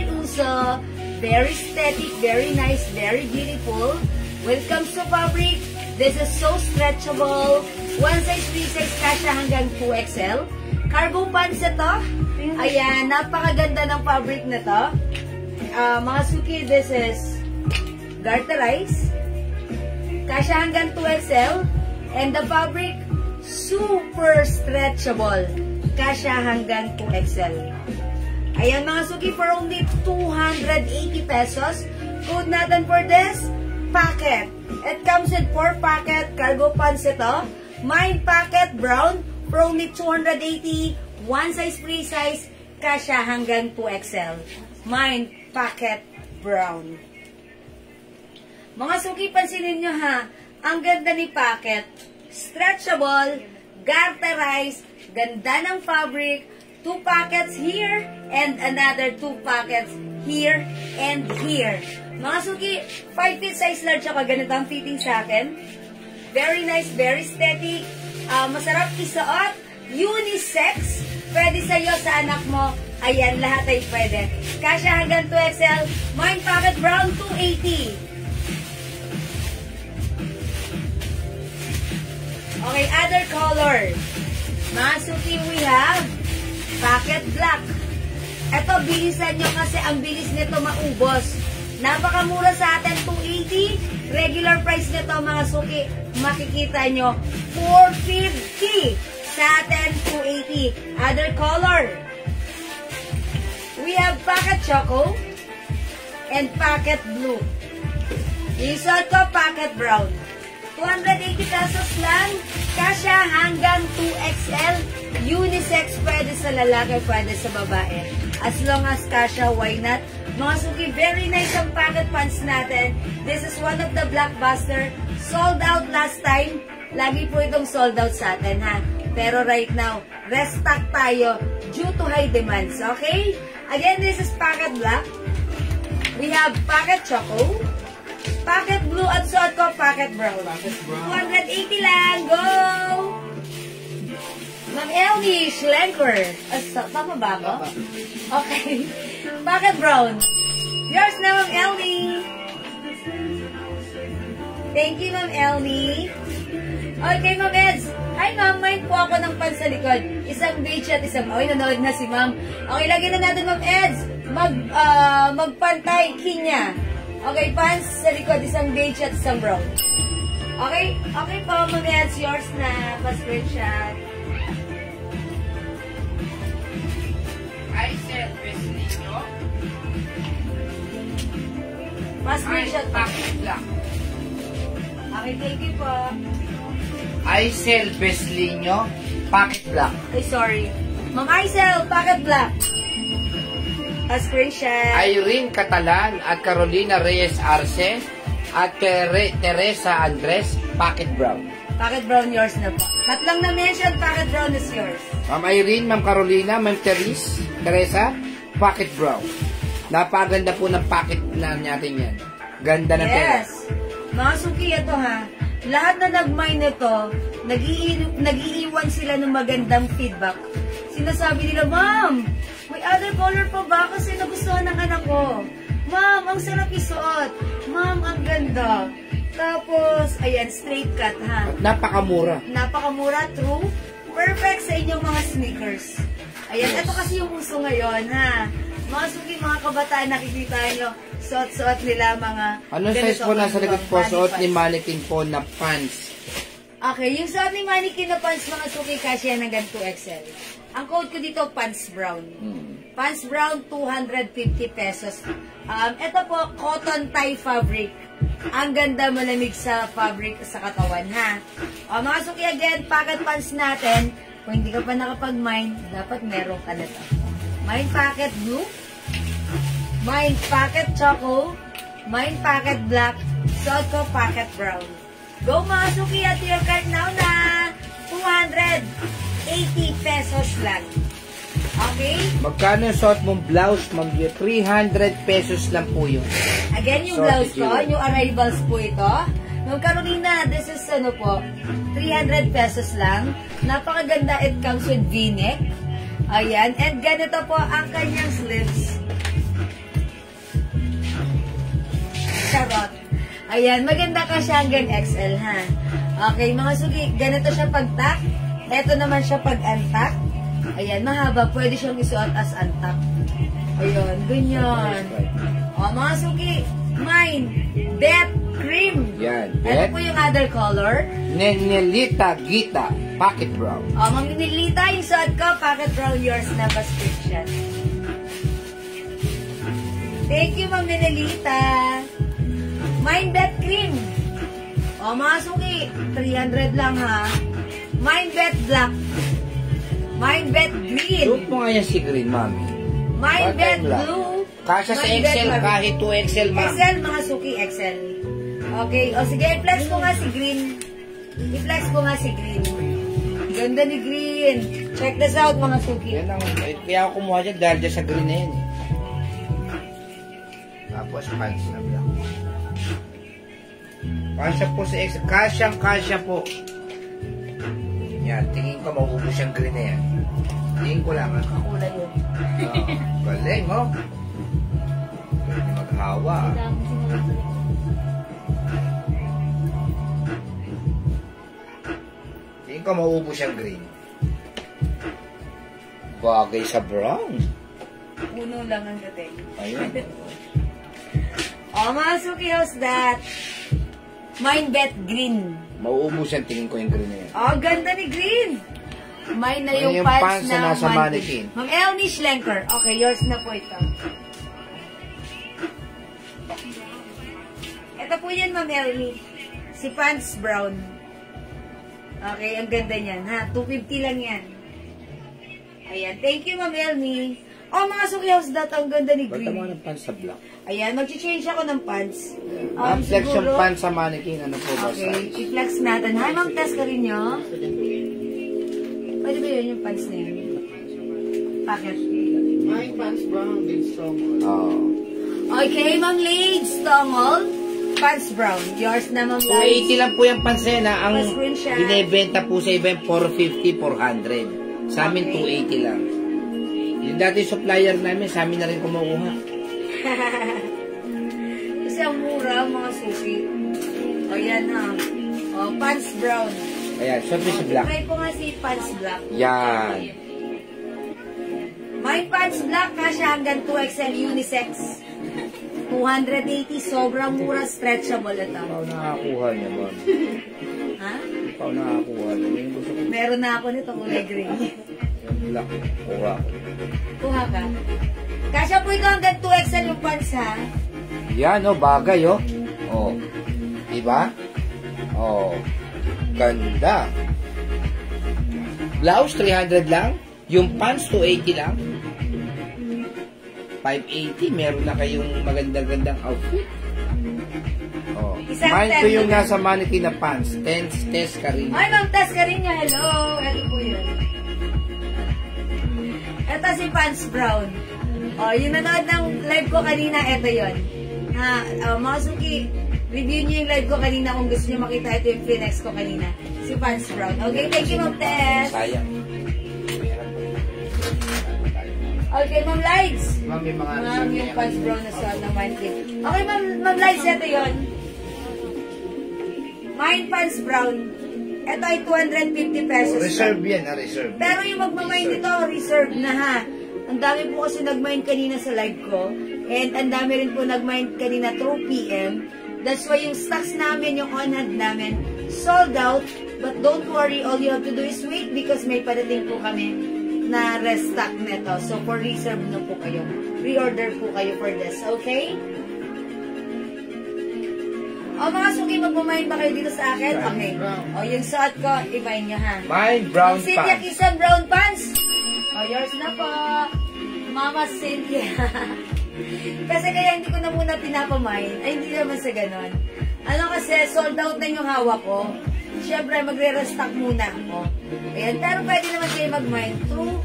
uso, very aesthetic, very nice, very beautiful. When it comes to fabric, this is so stretchable. One size, 3 size, kasya hanggang 2XL. Cargo pants ito. Ayan, napakaganda ng fabric na to. Mga suki, this is garterized. Kasya hanggang 2XL. And the fabric, super stretchable. Kasya hanggang 2XL. Ayan mga suki, for only 280 pesos. Code natin for this, packet. It comes with 4 packet, cargo pants ito. Mine packet brown, for only 280. One size, free size, kasya hanggang 2XL. Mine packet brown. Mga suki, pansinin nyo ha, ang ganda ni packet. Stretchable, garterized, ganda ng fabric, 2 packets here, and another 2 packets here and here. Mga suki, 5 feet size large ako, ganito ang fitting sa akin. Very nice, very steady, masarap isuot, unisex, pwede sa'yo, sa anak mo, ayan, lahat ay pwede. Kasya hanggang 2XL, mine packet brown, 280. Okay, other color. Mga suki, we have packet black. Ito, bilisan nyo kasi ang bilis nito maubos. Napakamura sa atin, 280. Regular price nito, mga suki, makikita nyo, 450. Sa atin, 280. Other color. We have packet choco and packet blue. Yung suot ko, packet brown. 280 pesos lang. Kasya hanggang 2XL. Unisex, pwede sa lalaki, pwede sa babae. As long as kasya, why not? Mga suki, very nice ang packet pants natin. This is one of the blockbuster. Sold out last time. Lagi po itong sold out sa atin, ha? Pero right now, restock tayo due to high demands, okay? Again, this is packet black. We have packet choco. Packet blue at suot ko, packet brown. 280 lang. Go! Ma'am Ellie Schlenker. Tama ba ako? Okay. Packet brown. Yours na, Ma'am Ellie. Thank you, Ma'am Ellie. Okay, Ma'am Eds. Hi, Ma'am. Mind po ako ng pants sa likod. Isang beige at isang... Okay, nanood na si Ma'am. Okay, lagyan na natin, Ma'am Eds. Magpantay, kinya. Okay, pants sa likod, isang beige at isang brown. Okay? Okay po, Ma'am Eds, yours na. Pa-screenshot. I said, Beslinyo. Pa-screenshot po. Packet black. Okay, thank you po. Aisel Beslinyo, packet black. Ay, sorry. Ma'am Aisel, packet black. Pa-screenshot. Irene Catalan at Carolina Reyes Arce at Teresa Andres, packet brown. Packet brown, yours na po. Tatlong na-mention, packet brown is yours. Ma'am Irene, Ma'am Carolina, Ma'am Teresa, packet brown. Napaganda po ng packet na natin yan. Ganda ng tela. Yes. Mga suki, ito ha. Lahat na nag-mine nito, nag-iiwan sila ng magandang feedback. Sinasabi nila, Ma'am, may other color pa ba? Kasi nagustuhan ng anak ko. Ma'am, ang sarap isuot. Ma'am, ang ganda. Tapos, ayan, straight cut ha. At napakamura. Napakamura, true. Perfect sa inyong mga sneakers. Ayan, ito kasi yung uso ngayon ha. Mga suki, mga kabataan, nakikita nyo, suot-suot nila mga... Anong size po nasa likod po? Suot ni mannequin po na pants. Okay, yung suot ni mannequin na pants, mga suki, kasya hanggang 2XL. Ang code ko dito, pants brown. Pants brown, 250 pesos. Ito po, cotton tie fabric. Ang ganda, malamig sa fabric sa katawan, ha? Mga suki, again, packet pants natin. Kung hindi ka pa nakapag-mine, dapat meron ka na ito. Mine packet blue, mine packet choco, mine packet black, suot ko packet brown. Go mga suki at your cart now na 280 pesos lang. Okay? Magkano yung suot mong blouse, ma'am? 300 pesos lang po yun. Again, yung Suot blouse ni ko, Julie. yung arrivals po ito. Nung Carolina, this is ano po, 300 pesos lang. Napakaganda, it comes with v-neck. Ayan, and ganito po ang kanyang sleeves. Charot. Ayan, maganda ka siya hanggang XL, ha? Okay, mga sugi, ganito siya pag-tack. Ito naman siya pag-untack. Ayan, mahaba. Pwede siyang isuot as untack. Ayun, ganyan. O, mga sugi, mine, bet cream. Yan, Ito bet. po yung other color. Nenelita Gita, pocket brown. O, Ma'am Nilita, yung suot ko, pocket brown, yours na pa screenshot. Thank you, Ma'am Menelita. Mindbet cream. O, mga suki, 300 lang ha. Mindbet black. Mindbet green. Look mo nga yan si Green, mami. Mindbet Part-time lang. blue. Kasya sa Mindbet Excel, maroon. kahit 2 Excel, ma'am. Excel, mga suki, Excel. Okay, o sige, i-flex ko nga si Green. I-flex ko nga si Green. Ganda ni Green. Check this out, mga suki. Yan ang, kaya ako kumuha dyan dahil dyan sa Green na yan. Tapos pants na black. Kasya po sa Excel. Kasya po. Yan, tingin ko mauubos yung Green na yan. Tingin ko lang. Kulay yun. Galing, oh. Pwede maghawa. Dami sinunod. Tingin ko mauubos yung Green. Bagay sa brown. Uno lang ang dating. Ayun. O, mga suki, how's that? Mindbet green. Mauubos yan, tingin ko yung Green na yan. Oh, ganda ni Green. May na yung Yung pants pants na na nasa mannequin. Ma'am Elmi Schlenker. Okay, yours na po ito. Ito po yan, Ma'am Elmi. Si pants brown. Okay, ang ganda niyan, ha? 250 lang yan. Ayan, thank you, Ma'am Elmi. Oh, mga suki, how's that? Ang ganda ni Ba't Green. mo ng pants sa black? Ayan, mag-change ako ng pants. Ma'am, flex yung siguro- pants sa mannequin. Ano po ba Okay, size? i-flex natin. Hi, Ma'am Tess ka rin nyo. Pwede ba yun yung pants na yun? Packet. My pants brown, big strong. Oo. Okay, Ma'am Lades, Tongol. Pants brown. Yours na, Ma'am 280 Lades. lang po yung pants na yan, ha? Ang Pa-screenshot. binibenta po sa iba yung 450, 400. Sa amin, Okay. 280 lang. Yung dati supplier namin, sa amin na rin kumukuha. Kasi ang mura, mga suki. O, yan ha. O, pants brown. Ayan, short piece black. Try po nga si pants black. Yan. My pants black, kasya hanggang 2XL unisex. 280, sobrang mura, stretchable ito. Ikaw nakakuha niya, Bon. Ha? Ikaw nakakuha niya. Yung gusto ko, Meron na ako nito, kulay green. yung black. Kuha ko. Kuha ka. Kasya po ito hanggang 2XL yung pants, ha? Yan, oh, bagay, oh. Oh. Diba? Oh. Ganda. Blouse, 300 lang. Yung pants, 280 lang. 580, meron na kayong magandang-gandang outfit. Oh. Isang Mine ko ten yung na- nasa mannequin na pants. Test ka rin. Ay, Ma'am Tess Cariño, hello. Ito po yun. Ito si Pants Brown. O, yung nanood ng live ko kanina, ito yun. Ha, mga suki, review niyo yung live ko kanina kung gusto niyo makita ito yung Phoenix ko kanina. Si Pants Brown. Okay, thank you, Ma'am Tess. Sayang. Okay, Ma'am Lights. Ma'am, may mga Ma'am, yung Pants Brown na suot ng mannequin. Okay, Ma'am Lights, ito yun. Mine Pants Brown. Ito ay 250 pesos. Reserve yan, reserve. Pero yung magmamind nito, reserve na ha. Ang dami po kasi nagmind kanina sa live ko. And ang dami rin po nagmind kanina through PM. That's why yung stocks namin, yung on-hand namin, sold out. But don't worry, all you have to do is wait because may padating po kami na restock nito. So for reserve na po kayo. Pre-order po kayo for this, okay? O mga suki, magmamind ba kayo dito sa akin? Okay. O yung suot ko, ibahin nyo ha. Mine, brown Cynthia pants. Kisan, brown pants. Oh, yours na po. Mama Cynthia. Kasi kaya hindi ko na muna pinapamine. Ay, hindi naman sa ganon. Ano kasi, sold out na yung hawak ko. Siyempre, magre-restock muna ako. Ayan, pero pwede naman kayo mag-mine through,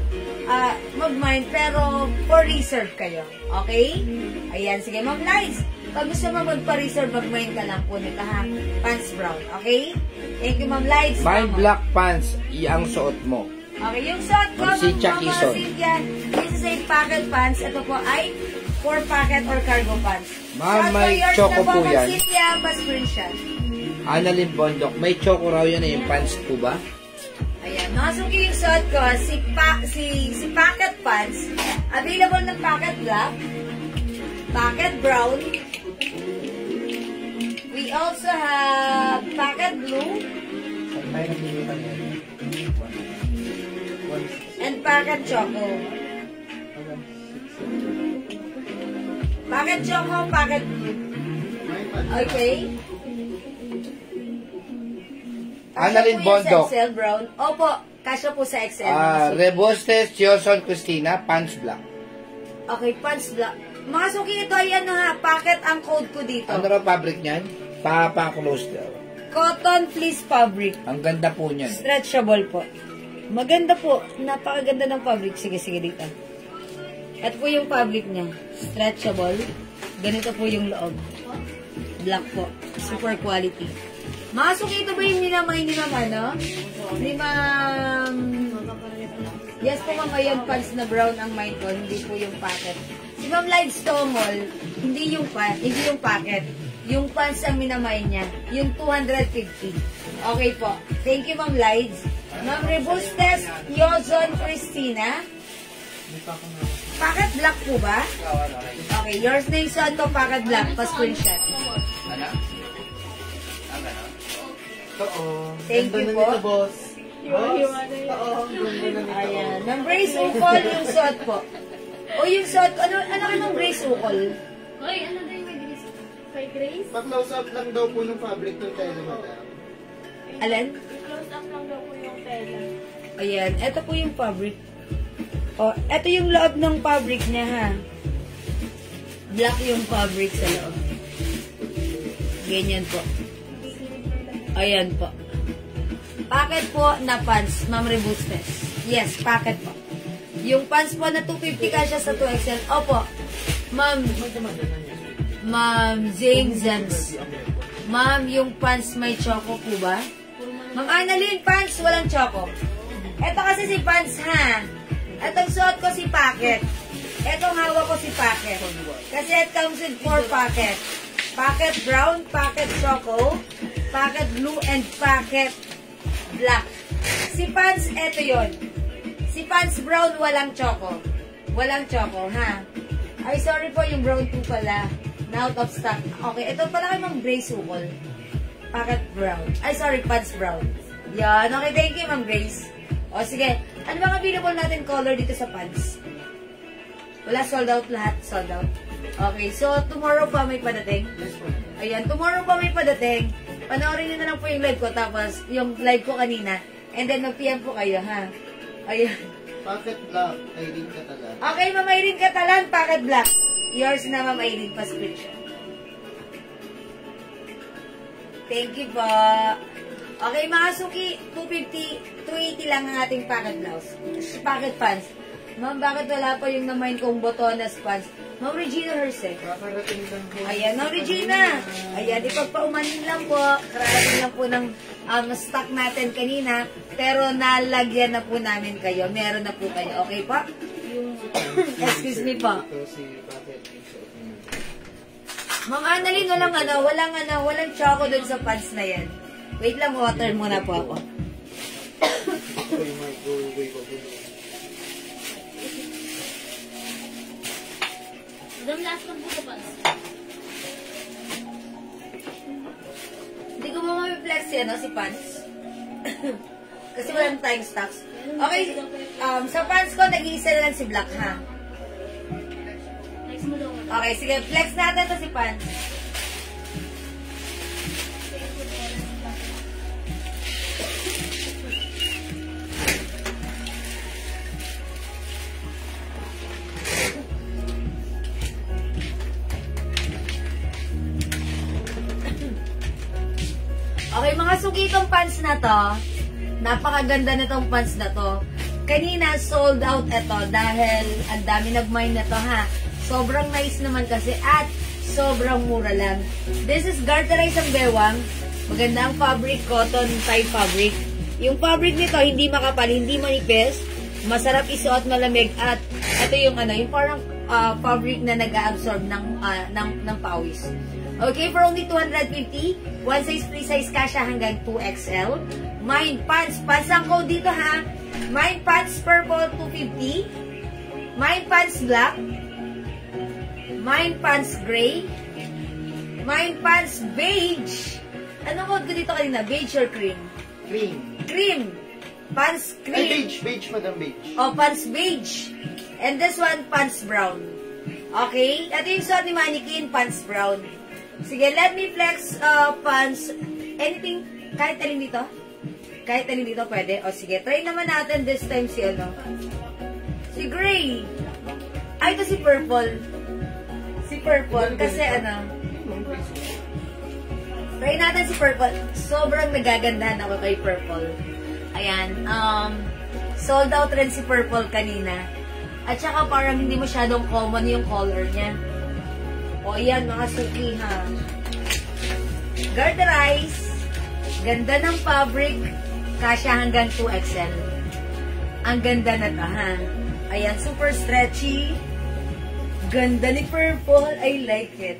mag-mine, pero for reserve kayo. Okay? Ayan, sige, Ma'am Lights. Pag gusto mo magpa-reserve, mag-mine ka lang po nito ha. Pants brown. Okay? Thank you, Ma'am Lights. Mine, Mama. black pants. Ang suot mo. Okay, yung suot ko, Ma'am Cynthia Mama Quezon. Cynthia, this is a pocket pants. Ito po ay 4 pocket or cargo pants. Ma'am, Suot ko, may yours choco na po Ma'am yan. Cynthia, pa-screenshot. Annalyn Bondok. May choco raw yan yung pants po ba? Ayan, nakasuki yung suot ko, si pocket pants. Available ng pocket black, pocket brown. We also have pocket blue and pocket choco. Packet choco, packet blue. Okay. Annalyn Kasya po yun sa Bondok. XL brown. Opo, kasya po sa XL. Rebostes, Johnson, Christina, Pants Black. Okay, pants black. Mga suki, ito ay ano ha, packet ang code ko dito. Ano raw fabric niyan? Pa-close daw. Cotton fleece fabric. Ang ganda po niyan. Stretchable po. Maganda po. Napakaganda ng fabric. Sige, sige dito. Ito po yung fabric niya. Stretchable. Ganito po yung loob. Black po. Super quality. Mga suki, ito ba yung ninamay ni Ma'am, ano? Ni Ma'am... Yes po, Ma'am, yung pants na brown ang mine ko. Hindi po yung packet. Si Ma'am Light Stomol, hindi yung packet. Yung pants ang minamay niya. Yung 250. Okay po. Thank you, Ma'am Lights. Ma'am Rebustes, Yozon, Christina. Packet black po ba? Okay, yours na yung son ko, packet black. Pa-screenshot. Ano? Ang gano'n? Thank you po. Boss. Ayan. Ma'am Grace Ukol, yung suot po. O yung suot, ano kay Ma'am Grace Ukol? Hoy, ano daw yung may Grace? Kay Grace? Pa-close up lang daw po ng fabric ng tela, madam. Alan? I-close up lang daw po yung tela. Ayan, ito po yung fabric. O, ito yung loob ng fabric niya, ha. Black yung fabric sa loob. Ganyan po. Ayan po. Packet po na pants, Ma'am Rebustes. Yes, packet po. Yung pants po na 250 kasya sa 2XL. Opo. Ma'am Zane Zems. Ma'am, yung pants may choco po ba? Ma'am Annalyn, pants walang choco. Ito kasi si pants, ha. Itong suot ko si packet. Itong hawak ko si packet. Kasi it comes with 4 packet. Packet brown, packet choco, packet blue, and packet black. Si pants, eto yon. Si pants brown, walang choco. Walang choco, ha? Ay, sorry po, yung brown po pala. Na out of stock. Okay, ito pala kay Ma'am Grace Ukol. Packet brown. Ay, sorry, pants brown. Yan. Okay, thank you, Ma'am Grace. O, sige. Ano bang available natin color dito sa pants? Wala, sold out lahat. Sold out. Okay, so tomorrow pa may padating? Ayan, tomorrow pa may padating. Panoorin nyo na lang po yung live ko, tapos yung live ko kanina. And then mag-PM po kayo, ha? Ayan. Packet black, Irene Catalan. Okay, Ma'am Irene Catalan, packet black. Yours na, Ma'am Irene, pa-screenshot. Thank you po. Okay, mga suki, 250, 280 lang ang ating packet blouse. Packet pants. Ma'am, bakit wala pa yung namain kong botonas pants? Ma'am Regina herself. Kakarating lang po. Ayan, Ma'am Regina. Ayan, ipagpaumanin lang po. Karating lang po ng stock natin kanina. Pero nalagyan na po namin kayo. Meron na po kayo. Okay po? Excuse me po. Ito si Packet. Ma'am Annalyn, walang choco dun sa pants na yan. Wait lang, water muna po ako. Ito yung microwave ko. Madam, last lang po sa pants. Hindi ko mo ma-flex yan, no, si pants. Kasi walang tayong stocks. Okay, sa pants ko, nag-iisa na lang si black, ha? Next mo daw. Okay, sige, flex natin to si pants. Okay, mga sugitong pants na to. Napakaganda nitong pants na to. Kanina, sold out ito dahil ang dami nag-mine na to, ha. Sobrang nice naman kasi at sobrang mura lang. This is garterized ang bewang. Maganda ang fabric, cotton type fabric. Yung fabric nito, hindi makapal, hindi manipis. Masarap isuot, malamig. At ito yung yung parang fabric na nag-absorb ng pawis. Okay, for only 250, one size, free size kasha hanggang 2XL. Mine pants, pants ang code dito, ha. Mine pants purple 250. Mine pants black. Mine pants gray. Mine pants beige. Ano code ko dito kanina? Beige or cream? Cream. Cream. Pants Ay, cream. beige, madam beige. Oh, pants beige. And this one, pants brown. Okay? Ito yung suot ni Mannequin, pants brown. Sige, let me flex pants. Anything, kahit alin dito? Kahit alin dito, pwede. O sige, try naman natin this time si ano. Si Gray. Ay, ito si Purple. Si Purple, kasi ano. Try natin si Purple. Sobrang nagagandahan ako kay Purple. Ayan, sold out rin si Purple kanina. At saka parang hindi masyadong common yung color niya. O yan, mga suki ha. Garterize. Ganda ng fabric. Kasya hanggang 2XL. Ang ganda na to ha. Ayan, super stretchy. Ganda ni Purple. I like it.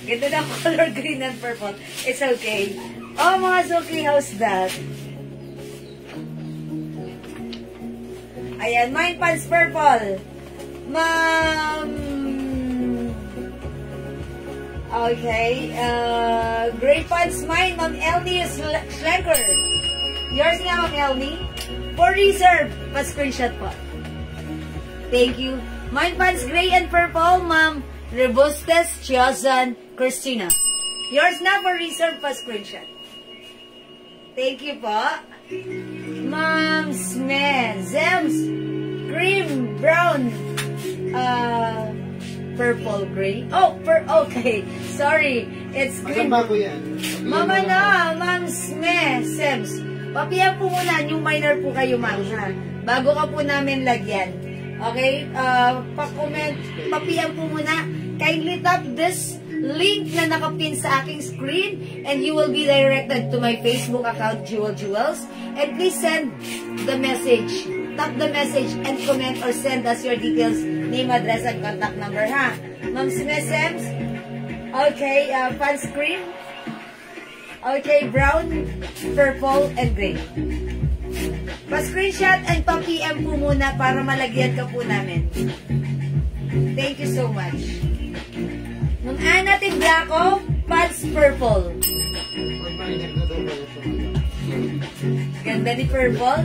Ganda ng color green and purple. It's okay. Oh, mga suki, how's that? Ayan, mine pants purple. Ma'am. Okay. Gray pants mine, Ma'am Elnie Schlenker. Yours nga, Ma'am Elnie. For reserve. Pa-screenshot po. Thank you. Mine pants gray and purple, Ma'am Robustes Chiazan Christina. Yours na for reserve pa-screenshot. Thank you po. Ma'am Smith, Zems, cream, brown, purple, gray. Oh, okay. Sorry, it's green. Bago yan. Mama na, Ma'am Smith, Zems. Papiyan po muna, yung minor po kayo, ma'am, ha? Bago ka po namin lagyan. Okay? Pa-comment, papiyan po muna. Kindly tap this link na nakapin sa aking screen and you will be directed to my Facebook account, Jewel Jewels. And please send the message. Tap the message and comment or send us your details, name, address, and contact number, ha? Ma'am Simesems? Okay, pants cream? Okay, brown, purple, and gray. Pa-screenshot and pa-PM po muna para malagyan ka po namin. Thank you so much. Nung Ana Tiblaco, pants purple. Ganda ni purple.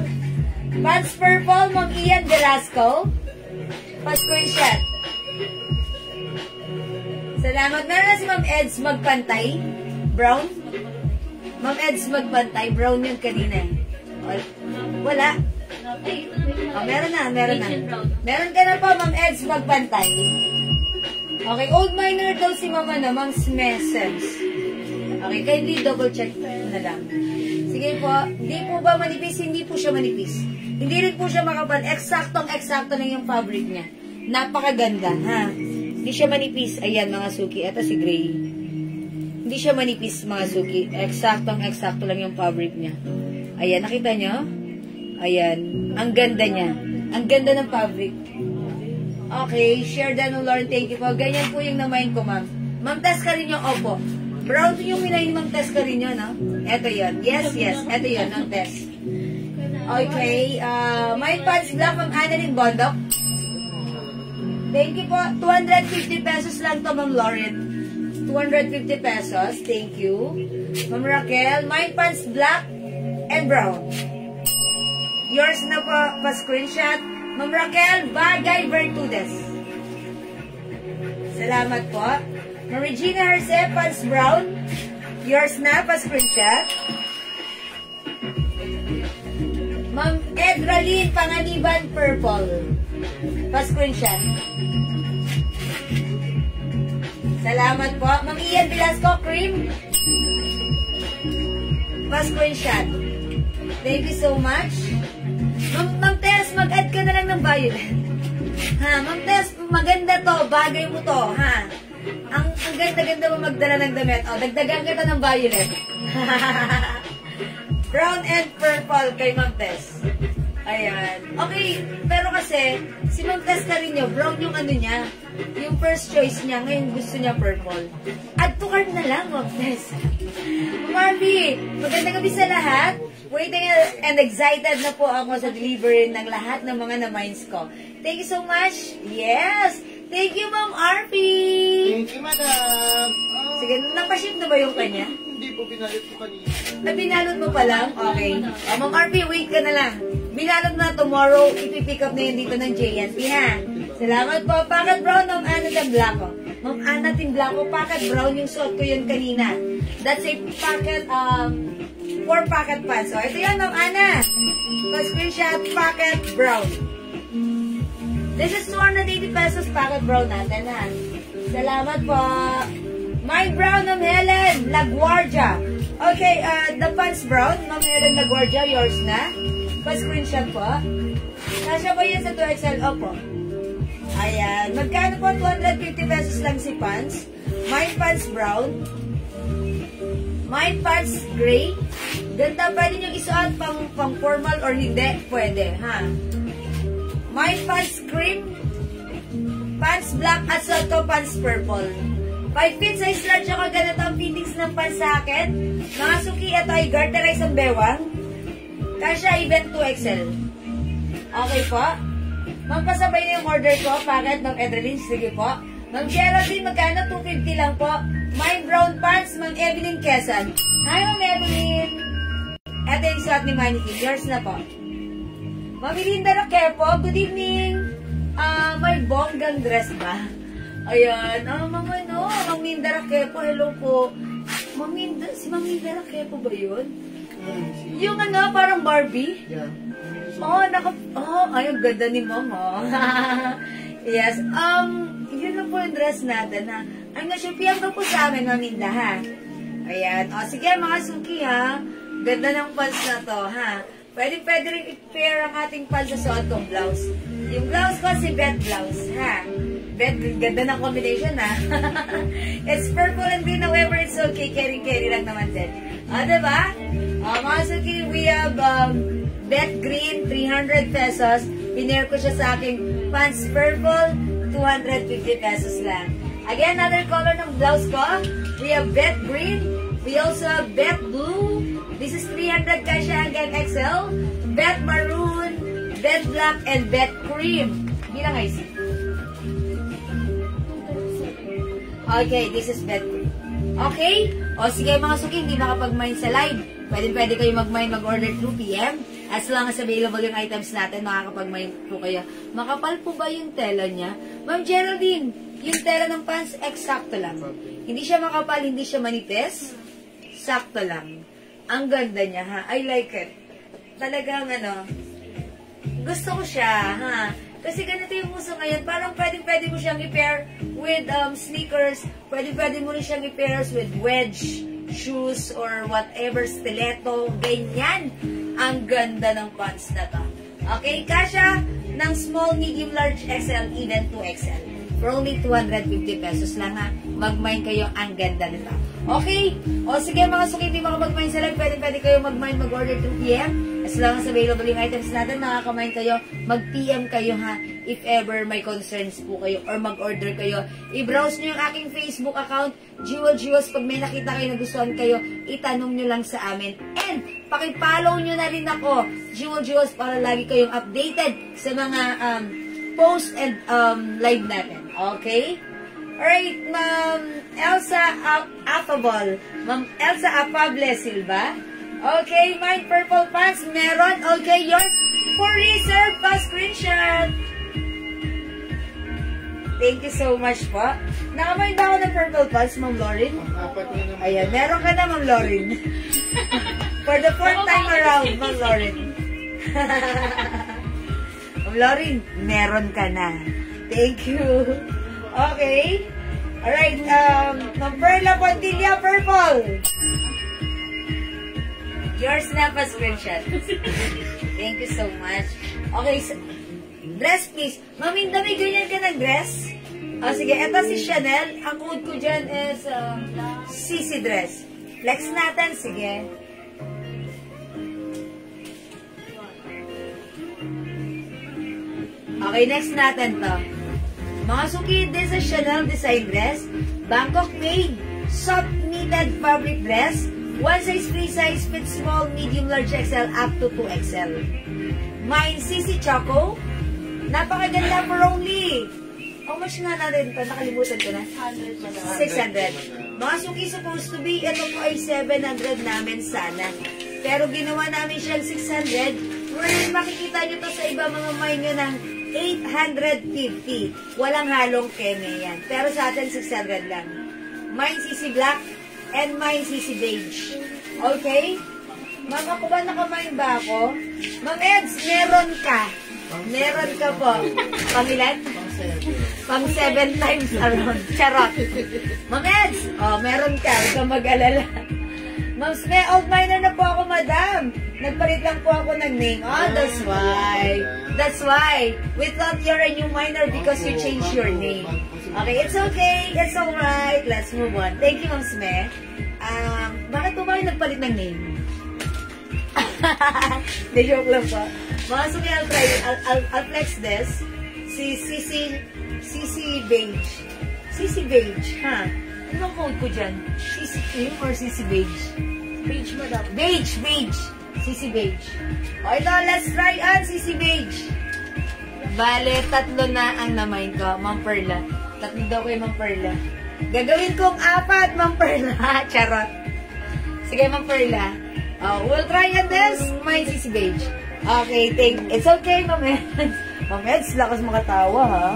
Pants purple, Ma'am Ian Velasco. Pa-screenshot. Salamat. Meron na si Ma'am Eds magpantay. Brown. Ma'am Eds magpantay. Brown yung kanina. Wala. Oh, meron na. Meron ka na po, Ma'am Eds magpantay. Okay, old miner daw si Mama na, Ma'am Smesens. Okay, kindly double check na lang. Sige po, hindi po ba manipis? Hindi po siya manipis. Hindi rin po siya makapal. Eksaktong-eksakto lang yung fabric niya. Napakaganda, ha? Hindi siya manipis. Ayan, mga suki. Ito si Gray. Hindi siya manipis, mga suki. Eksaktong-eksakto lang yung fabric niya. Ayan, nakita nyo? Ayan, ang ganda niya. Ang ganda ng fabric. Okay, share dan Lauren, thank you po. Ganyan po yung namain ko, ma'am. Ma'am Tess Carino, opo. Brown yung minayin Ma'am Tess Carino, no? Eto yun. Yes. Eto yun, Ma'am Tess. Okay, my pants black, Ma'am Annalyn Bondok. Thank you po. 250 pesos lang to, Ma'am Lauren. 250 pesos. Thank you. Ma'am Raquel, my pants black and brown. Yours na po, pa-screenshot. Ma'am Raquel, Bagay Vertudes. Salamat po. Ma'am Regina Herse, pants brown. Yours na, pa-screenshot. Ma'am Edralyn Panganiban, purple. Pa-screenshot. Salamat po. Ma'am Ian Velasco, cream. Pa-screenshot. Thank you so much. Ma'am Tess, mag-add ka na lang ng violet. Ha, Ma'am Tess, maganda to. Bagay mo to, ha? Ang ganda-ganda mo magdala ng damit. O, dagdagan kita ng violet. Brown and purple kay Ma'am Tess. Ayan. Okay, pero kasi, si Ma'am Tess Carino, brown yung ano niya. Yung first choice niya, ngayon gusto niya purple. Add to cart na lang, Ma'am Tess. Marby, magandang gabi sa lahat. Waiting and excited na po ako sa delivery ng lahat ng mga na-minds ko. Thank you so much. Yes. Thank you, Ma'am RP. Thank you, madam. Oh. Sige, napaship na ba yung kanya? Hindi po, binalot ko kanina. Binalot mo pa lang? Okay. Ma'am RP, wait ka na lang. Binalot na tomorrow, ipipick up na yun dito ng JNT, ha? Salamat po. Packet brown, Ma'am Ana de Blanco. Ma'am Ana de Blanco, packet brown yung suot ko yun kanina. That's a packet, 4 packet pants. So, ito yun, Ma'am Ana. Pa-screenshot, packet brown. This is 280 pesos packet brown natin, ha? Salamat po. My brown, Ma'am Helen LaGuardia. Okay, the pants brown, Ma'am Helen LaGuardia, yours na. Pa-screenshot po. Kasya ba yan sa 2XL? Opo. Ayan. Magkano po? 250 pesos lang si pants. My pants brown. My pants gray. Ganda, pwede nyo isuot pang formal or hindi. Pwede, ha? My pants cream. Pants black at saka pants purple. 5 feet size large ako. Ganito ang fittings ng pants sa akin. Mga suki, ito ay garterize ang bewang. Kasya event 2XL. Okay po. Ma'am, pasabay na yung order ko. Packet ng Edeline. Sige po. Ma'am Geraldine, magkano? 250 lang po. My brown pants, Ma'am Evelyn Quezon. Hi, Ma'am Evelyn. Ito yung suot ni Mannequin. Yours na po. Ma'am Melinda Raquepo, good evening. May bonggang dress ba? Ayan. Ma'am Melinda Raquepo, hello po. Si Ma'am Melinda Raquepo ba yun? Yung ano, parang Barbie? Yeah. Ay, ang ganda ni Mama. Yes. Yun lang po yung dress natin, ha. Ay, na-shipian ko po sa amin, Maminda, ha. Ayan. Sige, mga suki, ha. Ganda ng pants na to, ha. Pwede rin i-pair ang ating pants sa suot kong blouse. Yung blouse ko, si Beth blouse, ha. Beth, ganda ng combination, ha. It's purple and green, however, it's okay. Carry lang naman din. Diba? Mga suki, we have, Beth green, 300 pesos. Pinair ko siya sa aking pants purple, 250 pesos lang. Again, another color ng blouse ko. We have Beth green. We also have Beth blue. This is 300 kasya hanggang XL. Beth maroon, Beth black, and Beth cream. Bilang IC. Okay, this is Beth cream. Okay? Sige mga suki, hindi nakapag-mine sa live. Pwede kayo mag-mine, mag-order 2 PM. As long as available yung items natin, makakapag-mine po kayo. Makapal po ba yung tela niya? Ma'am Geraldine, yung tela ng pants, eksakto lang. Hindi siya makapal, hindi siya manipis. Sakto lang. Ang ganda niya, ha? I like it. Talagang, gusto ko siya, ha? Kasi ganito yung uso ngayon. Parang pwede mo siyang i-pair with sneakers. Pwede mo rin siyang i-pair with wedge shoes or whatever, stiletto, ganyan. Ang ganda ng pants na to. Okay, kasya ng small, medium, large, XL, even 2XL. For only 250 pesos lang, ha. Mag-mine kayo, ang ganda nito. Okay? Sige mga suki, hindi makapag-mine sa live. Pwede kayo mag-mine, mag-order 2 PM. As long as available yung items natin, nakaka-mine kayo, mag-PM kayo, ha. If ever may concerns po kayo or mag-order kayo, i-browse nyo yung aking Facebook account, Jewels. Pag may nakita kayo na gustuhan kayo, itanong nyo lang sa amin. And, pakipollow nyo na rin ako, Jewels, para lagi kayong updated sa mga post and live natin. Okay? Alright, Ma'am Elsa Affable. Ma'am Elsa Affable Silva. Okay, my purple pants, meron. Okay, yours for reserve pa screenshot. Thank you so much po. Nakamain ba ako ng purple pants, Ma'am Lauren? Ayan, meron ka na, Ma'am Lauren. For the 4th time around, Ma'am Lauren. Ma'am Lauren, meron ka na. Thank you. Okay. Alright, Ma'am Perla Pontilla, purple. Yours na pa screenshot. Thank you so much. Okay, dress please. Ma'am, may ganyan ka ng dress? Sige, eto si Chanel. Ang code ko dyan is CC dress. Flex natin, sige. Okay, next natin to. Mga suki, this is Chanel design dress. Bangkok made, soft knitted fabric dress. One size, free size, fits small, medium, large, XL, up to 2XL. Mine, CC Choco. Napakaganda for only How much nga natin ito? Nakalimutan ko na. 100 madam. 600. Mga suki, supposed to be, ito po ay 700 namin sana. Pero ginawa namin siyang 600. Whereas makikita nyo to sa iba mga mine nyo ng 850. Walang halong keme yan. Pero sa atin, 600 lang. Mine CC Black and mine CC Beige. Okay? Mama ko ba nakamine ba ako? Ma'am Eds, meron ka. Meron ka po. Pangilan? Pang 7 times around. Charot. Ma'am Eds, meron ka. Huwag kang mag-alala. Ma'am Sme, old miner na po ako, madam. Nagpalit lang po ako ng name. Oh, that's why. That's why. We thought you're a new miner because you changed your name. Okay, it's okay. It's alright. Let's move on. Thank you, Ma'am Sme. Bakit po ba nagpalit ng name? De joke lang po. Mga suki, I'll flex this. CC Beige. CC Beige, ha? Ano ang code ko dyan? CC Cream or CC Beige? Beige madam. Beige. CC Beige. O ito, let's try on CC Beige. Bale, 3 na ang na-mine ko, Ma'am Perla. 3 daw kayo, Ma'am Perla. Gagawin kong 4, Ma'am Perla. Charot. Sige, Ma'am Perla. We'll try on this. Mine CC Beige. Okay, it's okay, Ma'am Eds. Ma'am Eds, lakas makatawa, ha?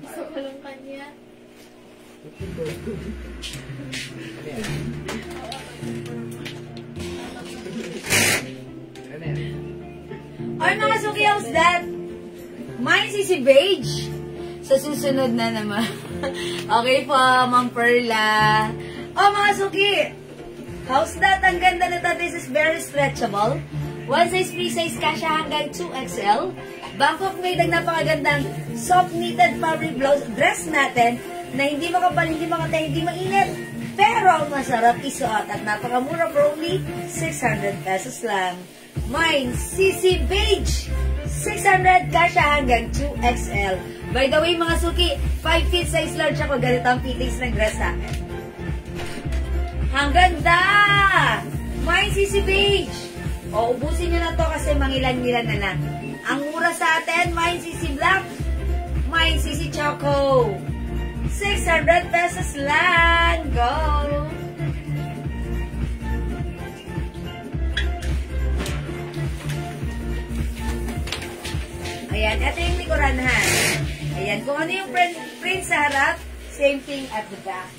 Gusto ko lang kanya. Or mga suki, how's that? Mine CC Beige. Sa susunod na naman. Okay po, Ma'am Perla. Mga suki, how's that? Ang ganda nito. This is very stretchable. One size, free size, kasya hanggang 2XL. Bangkok made ang napakagandang soft knitted fabric blouse dress natin na hindi makapal, hindi makatay, hindi mainit. Pero masarap isuot at napakamura for only 600 pesos lang. Mine, CC Beige. 600 kasya hanggang 2XL. By the way, mga suki, 5 feet size large ako. Ganito ang fittings ng dress sa akin. Ang ganda! Mine, CC Beige. Ubusin nyo na to kasi mangilan-ngilan na lang. Ang mura sa atin, mine CC Black, mine CC Choco. 600 pesos lang. Go! Ayan, ito yung likuran, ha. Ayan, kung ano yung print sa harap, same thing at the back.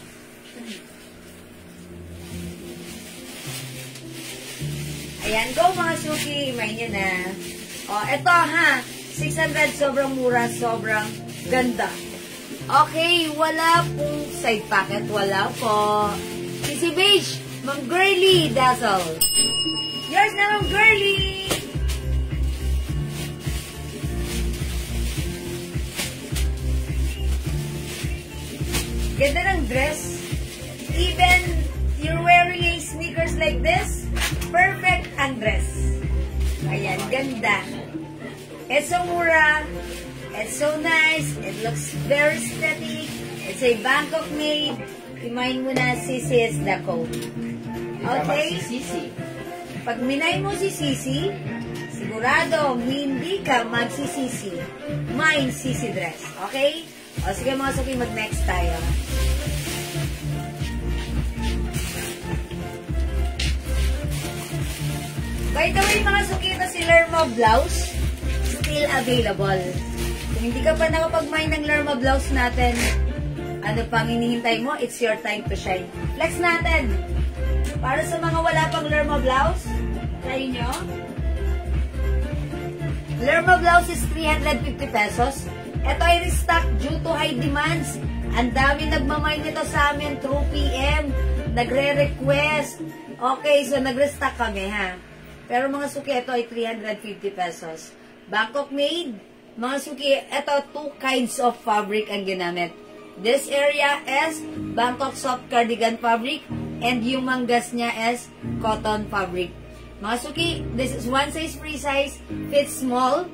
Ayan, go mga suki. May nyo na. Eto ha. 600, sobrang mura, sobrang ganda. Okay, wala pong side pocket. Wala po. CC Beige, Ma'am Girly Dazzle. Yours na, Ma'am Girly. Ganda ng dress. Even you're wearing a sneakers like this, perfect ang dress. Ayan, ganda. It's so mura. It's so nice. It looks very aesthetic. It's a Bangkok made. Imayin mo na Sisi is the code. Okay? Pag minay mo si Sisi, siguradong hindi ka magsisisi. Mine Sisi dress. Okay? O sige mga suki, mag-next tayo. By the way, mga suki, ito si Lerma blouse, still available. Kung hindi ka pa nakapag-mine ng Lerma blouse natin, ano pang hinihintay mo? It's your time to shine. Flex natin. Para sa mga wala pang Lerma blouse, try nyo. Lerma blouse is 350 pesos. Ito ay restock due to high demands. Ang dami nagmamine nito sa amin through PM. Nagre-request. Okay, so nag-restock kami, ha? Pero mga suki, ito ay 350 pesos. Bangkok made, Mga suki, ito 2 kinds of fabric ang ginamit. This area is Bangkok soft cardigan fabric and yung manggas niya is cotton fabric. Mga suki, this is one size free size, fits small,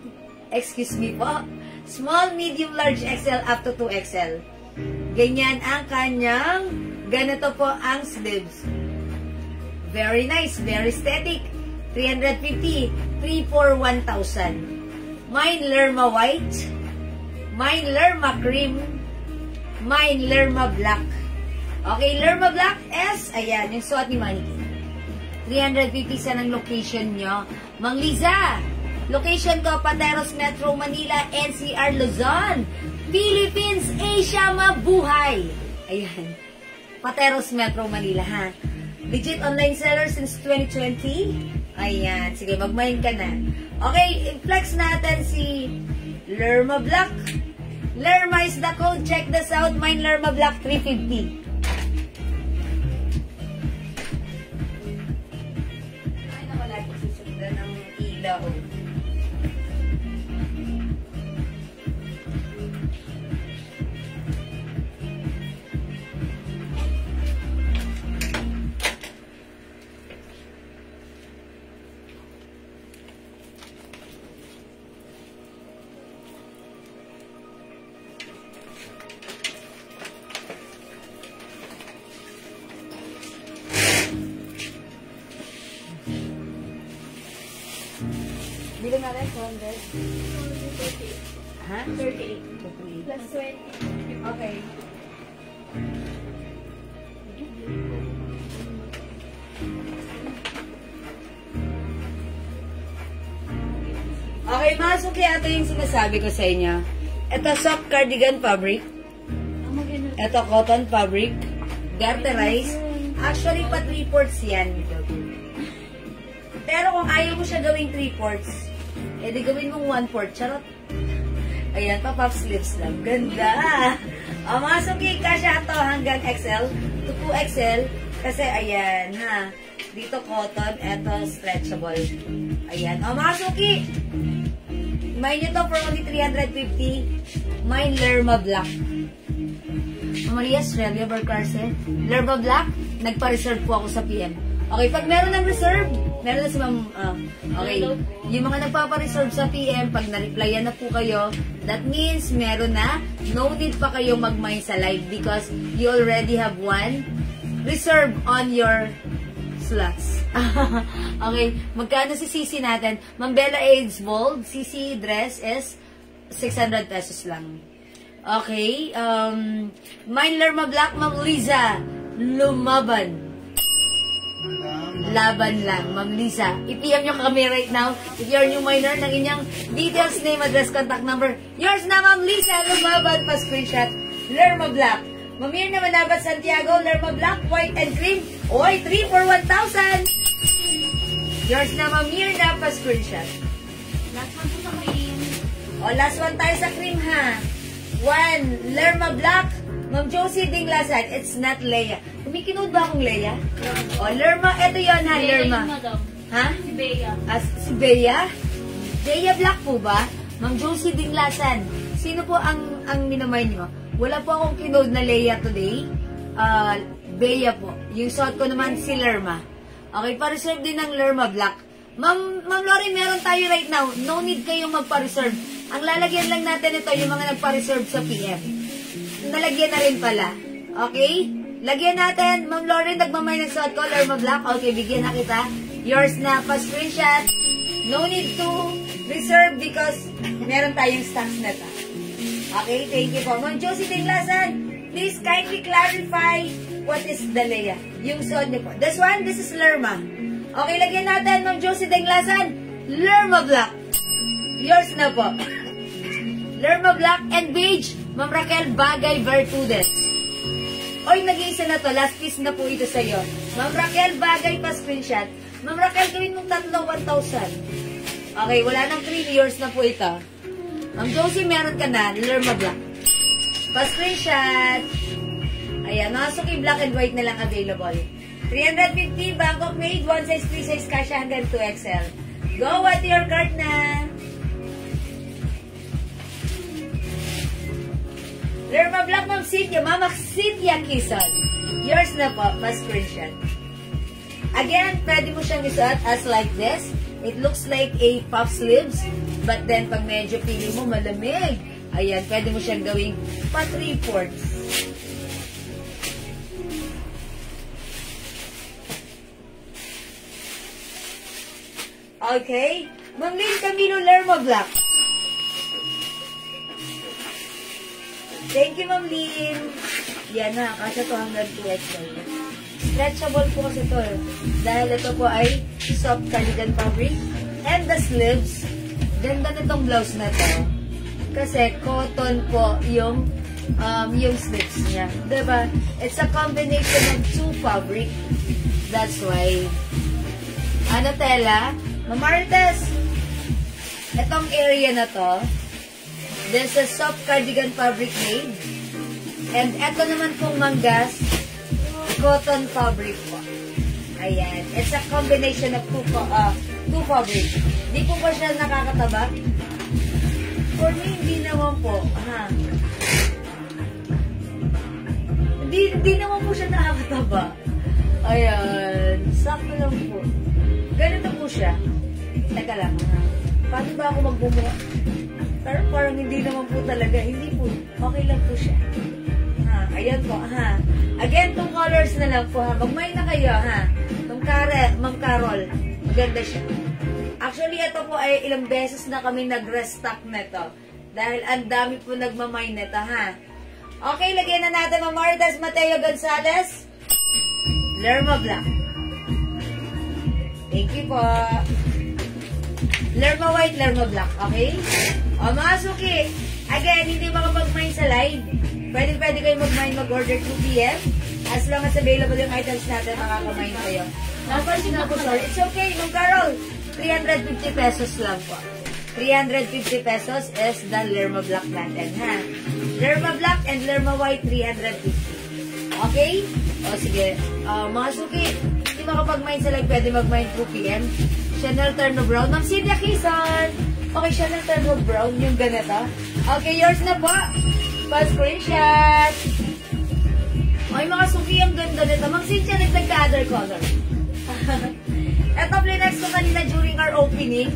excuse me po, small, medium, large XL up to 2XL. Ganyan ang kanyang, ganito po ang sleeves. Very nice, very aesthetic. 350, 3 for 1,000. Mine Lerma white, mine Lerma cream, mine Lerma black. Okay, Lerma black is, ayan, yung suot ni Mannequin. 350 sa ng location nyo. Mang Liza, location ko, Pateros Metro Manila, NCR Luzon, Philippines, Asia, mabuhay. Ayan, Pateros Metro Manila, ha. Legit online seller since 2020. Ayan, sige, magmain ka na. Okay, i-flex natin si Lerma Black. Lerma is the code. Check this out. Mine Lerma Black 350. Ay, naku, lagi susundan ang ilaw. Bilang natin, 200. Ha? 38. Plus 20. Okay. Okay, mga suki, ito yung sinasabi ko sa inyo. Ito soft cardigan fabric. Ito cotton fabric. Garterized. Actually, pa 3/4 yan. Pero kung ayaw mo siya gawing 3/4, edi gawin mong 1/4. Charot. Ayan, pa-puff sleeves lang. Ganda! O, mga suki, kasya ito hanggang XL to 2XL. Kasi, ayan, ha. Dito cotton, ito stretchable. Ayan. O, mga suki, mine nyo to for only 350. Mine Lerma Black. Maria Estrella Barcarce. Lerma Black, nagpa-reserve po ako sa PM. Okay, pag meron ng reserve, meron na si Ma'am, okay, yung mga nagpapa-reserve sa PM, pag na-replyan na po kayo, that means meron na, no need pa kayong mag-mine sa live because you already have one reserve on your slots. Okay, magkano si CC natin? Ma'am Bella AIDS Bold, CC dress is 600 pesos lang. Okay, mine Lerma Black, Ma'am Liza, lumaban. Laban lang, Ma'am Lisa. I-PM nyo kami right now if you're new minor ng inyong details, name, address, contact number. Yours na, Ma'am Lisa. Lumaban pa screenshot. Lerma Black. Mamir na Manabat Santiago. Lerma Black, white and cream. Oy, 3 for 1,000. Yours na, Mamir na pa screenshot. Last one po sa cream. O, last one tayo sa cream, ha. 1, Lerma Black. Ma'am Josie Dinglasan, it's not Leia. Kumikinood ba akong Leia? O, Lerma, eto yun ha, Lerma. Ha? Si Bea. Si Bea? Bea Black po ba? Ma'am Josie Dinglasan, sino po ang minamay niyo? Wala po akong kinood na Leia today. Bea po. Yung suot ko naman si Lerma. Okay, pa-reserve din ng Lerma Black. Ma'am Lori, meron tayo right now. No need kayong magpa-reserve. Ang lalagyan lang natin ito, yung mga nagpa-reserve sa PM. Nalagyan na rin pala. Okay? Lagyan natin. Ma'am Lauren, nagmamay ng suot ko. Lerma Black. Okay, bigyan na kita. Yours na. Pa-screenshot. No need to reserve because meron tayong stocks na ta. Okay, thank you po. Ma'am Josie Dinglasan, please kindly clarify what is the Leia. Yung suot niyo po. This one, this is Lerma. Okay, lagyan natin. Ma'am Josie Dinglasan, Lerma Black. Yours na po. Lerma Black and beige. Ma'am Raquel Bagay Vertudes. Oy, nag-iisa na to. Last piece na po ito sa'yo. Ma'am Raquel Bagay pa screenshot. Ma'am Raquel, gawin mong tatlo 1,000. Okay, wala nang 3 years na po ito. Ma'am Josie, meron ka na. Lerma Black. Pa screenshot. Ayan, mga suki black and white na lang available. 350, Bangkok made. 1 size, 3 size, kasya hanggang 2XL. Go at your cart na. Lerma Black, Ma'am Cynthia. Mama Cynthia Kison. Yours na po, pa-screenshot. Again, pwede mo siyang isuot as like this. It looks like a puff sleeves. But then, pag medyo pili mo, malamig. Ayan, pwede mo siyang gawing pa 3/4. Okay. Ma'am Lynn Camilo Lerma Black. Thank you, Ma'am Lynn. Yan na, kasya to hanggang 2XL. Stretchable po kasi to. Dahil ito po ay soft cardigan fabric. And the sleeves, ganda nitong blouse na to. Kasi cotton po yung sleeves niya. Diba? It's a combination of two fabric. That's why. Ano tela? Mamarites, itong area na to, there's a soft cardigan fabric made. And ito naman pong manggas, cotton fabric po. Ayan. It's a combination of two fabric. Di po ba siya nakakataba? For me, hindi naman po. Hindi naman po siya nakakataba. Ayan. Sakto lang po. Ganito po siya. Teka lang. Paano ba ako magbumuha? Pero parang hindi naman po talaga. Hindi po. Okay lang po siya. Ayan po. Again, 2 colors na lang po. Magmay na kayo. Ma'am Carol. Maganda siya. Actually, ito po ay ilang beses na kami nag-restock nito. Dahil ang dami po nagmamay nito. Okay, lagyan na natin Ma'am Marites Mateo Gonzalez. Lerma Black. Thank you po. Lerma White, Lerma Black. Okay? O, mga suki. Again, hindi makapag-mine sa live. Pwede kayo mag-order 2 p.m. As long as available yung items natin, makaka-mine kayo. Napansin ako, sorry. It's okay, Ma'am Carol. 350 pesos lang po. 350 pesos is the Lerma Black natin, Lerma Black and Lerma White, 350. Okay? O, sige. Mga suki, hindi makapag-mine sa live, pwede mag-mine 2 p.m. Chanel Turno Brown. Ma'am Cynthia Kison. Okay, Chanel Turno Brown, yung ganito. Okay, yours na po. Pa-screenshot. Okay, mga suki, ang ganda nito. Ma'am Cynthia, nagtagka-other color. Ito, plinex ko kanina during our opening.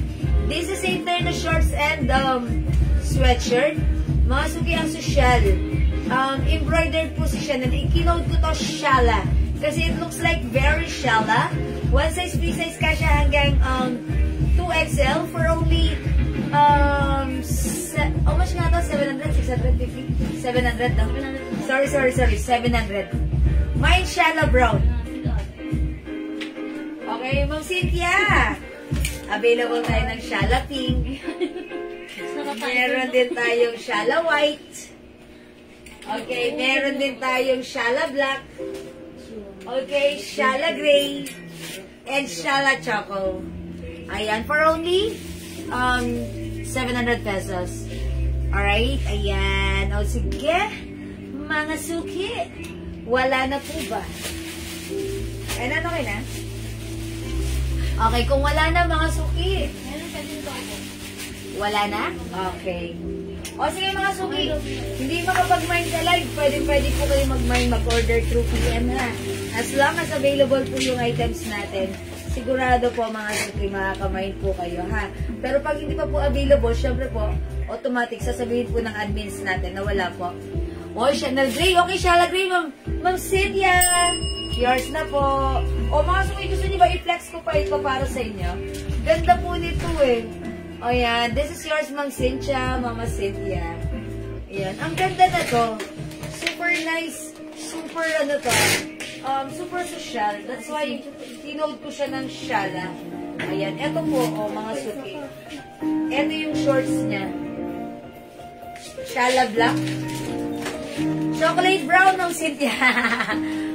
This is a Turno shorts and sweatshirt. Mga suki, ang social. Embroidered po si Chanel. I-keynote ko to Shala. Kasi it looks like very Shala. One size, free size ka siya hanggang 2XL for only how much nga to? 700? 650? 700 no? Sorry, 700. Mine Shala Brown. Okay, Ma'am Cynthia. Available tayo ng Shala Pink. Meron din tayong Shala White. Okay, meron din tayong Shala Black. Okay, Shala Gray. And Shala Choco. Ayan, for only 700 pesos. Alright, ayan. O sige, mga suki. Wala na po ba? Ayan, okay na? Okay, kung wala na mga suki. Wala na? Okay. O sige mga suki, hindi makapag-mine sa live, pwede po kayo mag-order through PM As long as available po yung items natin, sigurado po mga suki, makaka-mine po kayo Pero pag hindi pa po available, syempre po, automatic sasabihin po ng admins natin na wala po. O, Chanel Gray, okay, Shala Gray, Ma'am Cynthia, yours na po. O mga suki, gusto niyo ba i-flex ko pa ito para sa inyo? Ganda po nito O yan, this is yours, Ma'am Cynthia, Mama Cynthia. Ayan, ang ganda na to. Super nice, super super social. That's why, tinode ko siya ng Shala. Ayan, eto po, mga suki. Eto yung shorts niya. Shala Black. Chocolate brown, Ma'am Cynthia.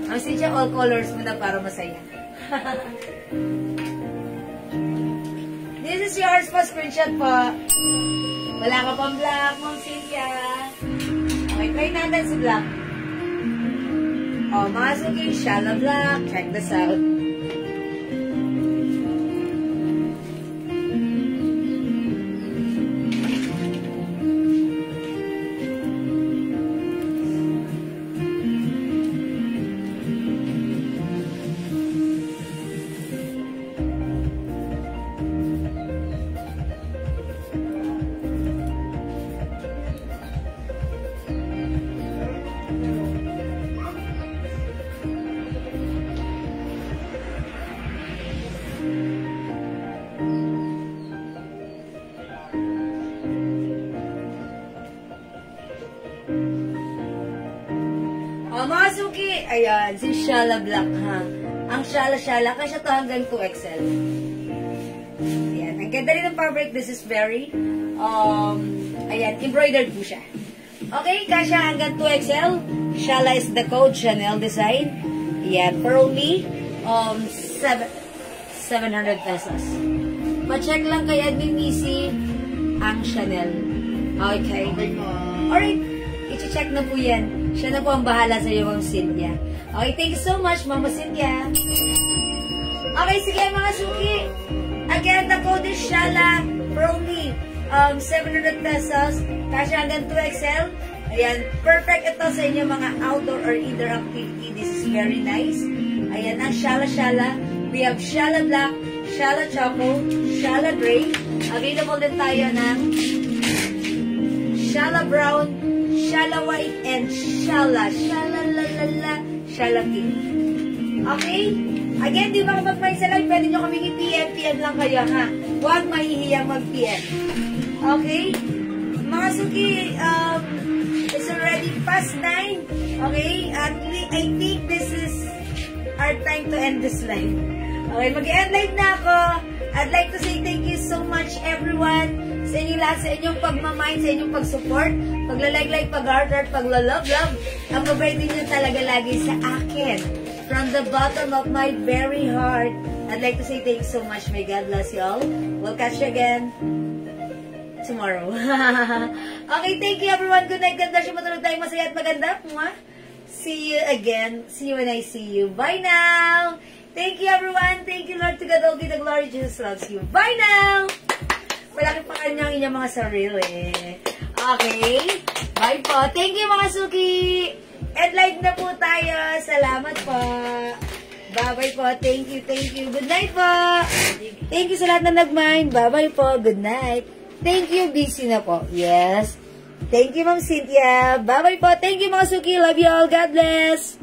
Ma'am Cynthia, all colors mo na para masaya. This is yours po, screenshot po. Wala ka pang black, Ma'am Cynthia. Okay, try natin si black. Mga suki, Shala Black. Check this out. Suki, ayan, si Shala Black, ha? Ang Shala, kasi to hanggang 2XL. Ayan, ang ganda rin ng fabric. This is very, ayan, embroidered po siya. Okay, kasha hanggang 2XL. Shala is the code, Chanel design. Ayan, for only, 700 pesos. Pa-check lang kay Admin Missy ang Chanel. Okay. Okay, ma'am. Alright, i-check na po yan. Siya na po ang bahala sa iyo, Ma'am Cynthia. Okay, thank you so much, Mama Cynthia. Okay, sige mga suki. Again, the code is Shala for only 700 pesos. Kasi hanggang 2XL. Ayan, perfect ito sa inyo mga outdoor or indoor activity. This is very nice. Ayan, ang Shala. We have Shala Black, Shala Choco, Shala Gray. Available din tayo ng Shala Brown, Shala White, and Shala Pink. Okay? Again, di ba kapag may salay, pwede nyo kaming i-PM lang kayo, ha? Huwag mahihiyang mag-PM. Okay? Mga suki, it's already past 9. Okay? At I think this is our time to end this live. Okay, mag-end live na ako. I'd like to say thank you so much, everyone, sa inyong lahat, sa inyong pagmamahal, sa inyong pag-support, pagla-like, pag-heart, pagla-love. Ang mabait niyo talaga lagi sa akin. From the bottom of my very heart, I'd like to say thank you so much. May God bless you all. We'll catch you again tomorrow. Okay, thank you everyone. Good night. God bless you. Matulog tayong masaya at maganda. See you again. See you when I see you. Bye now. Thank you everyone. Thank you Lord. To God all be the glory. Jesus loves you. Bye now. Malaki pa kanya ang inyong mga sarili. Okay. Bye po. Thank you mga suki. And live na po tayo. Salamat po. Bye-bye po. Thank you. Good night po. Thank you sa lahat na nag-mind. Bye-bye po. Good night. Thank you. Busy na po. Yes. Thank you, Ma'am Cynthia. Bye-bye po. Thank you, mga suki. Love you all. God bless.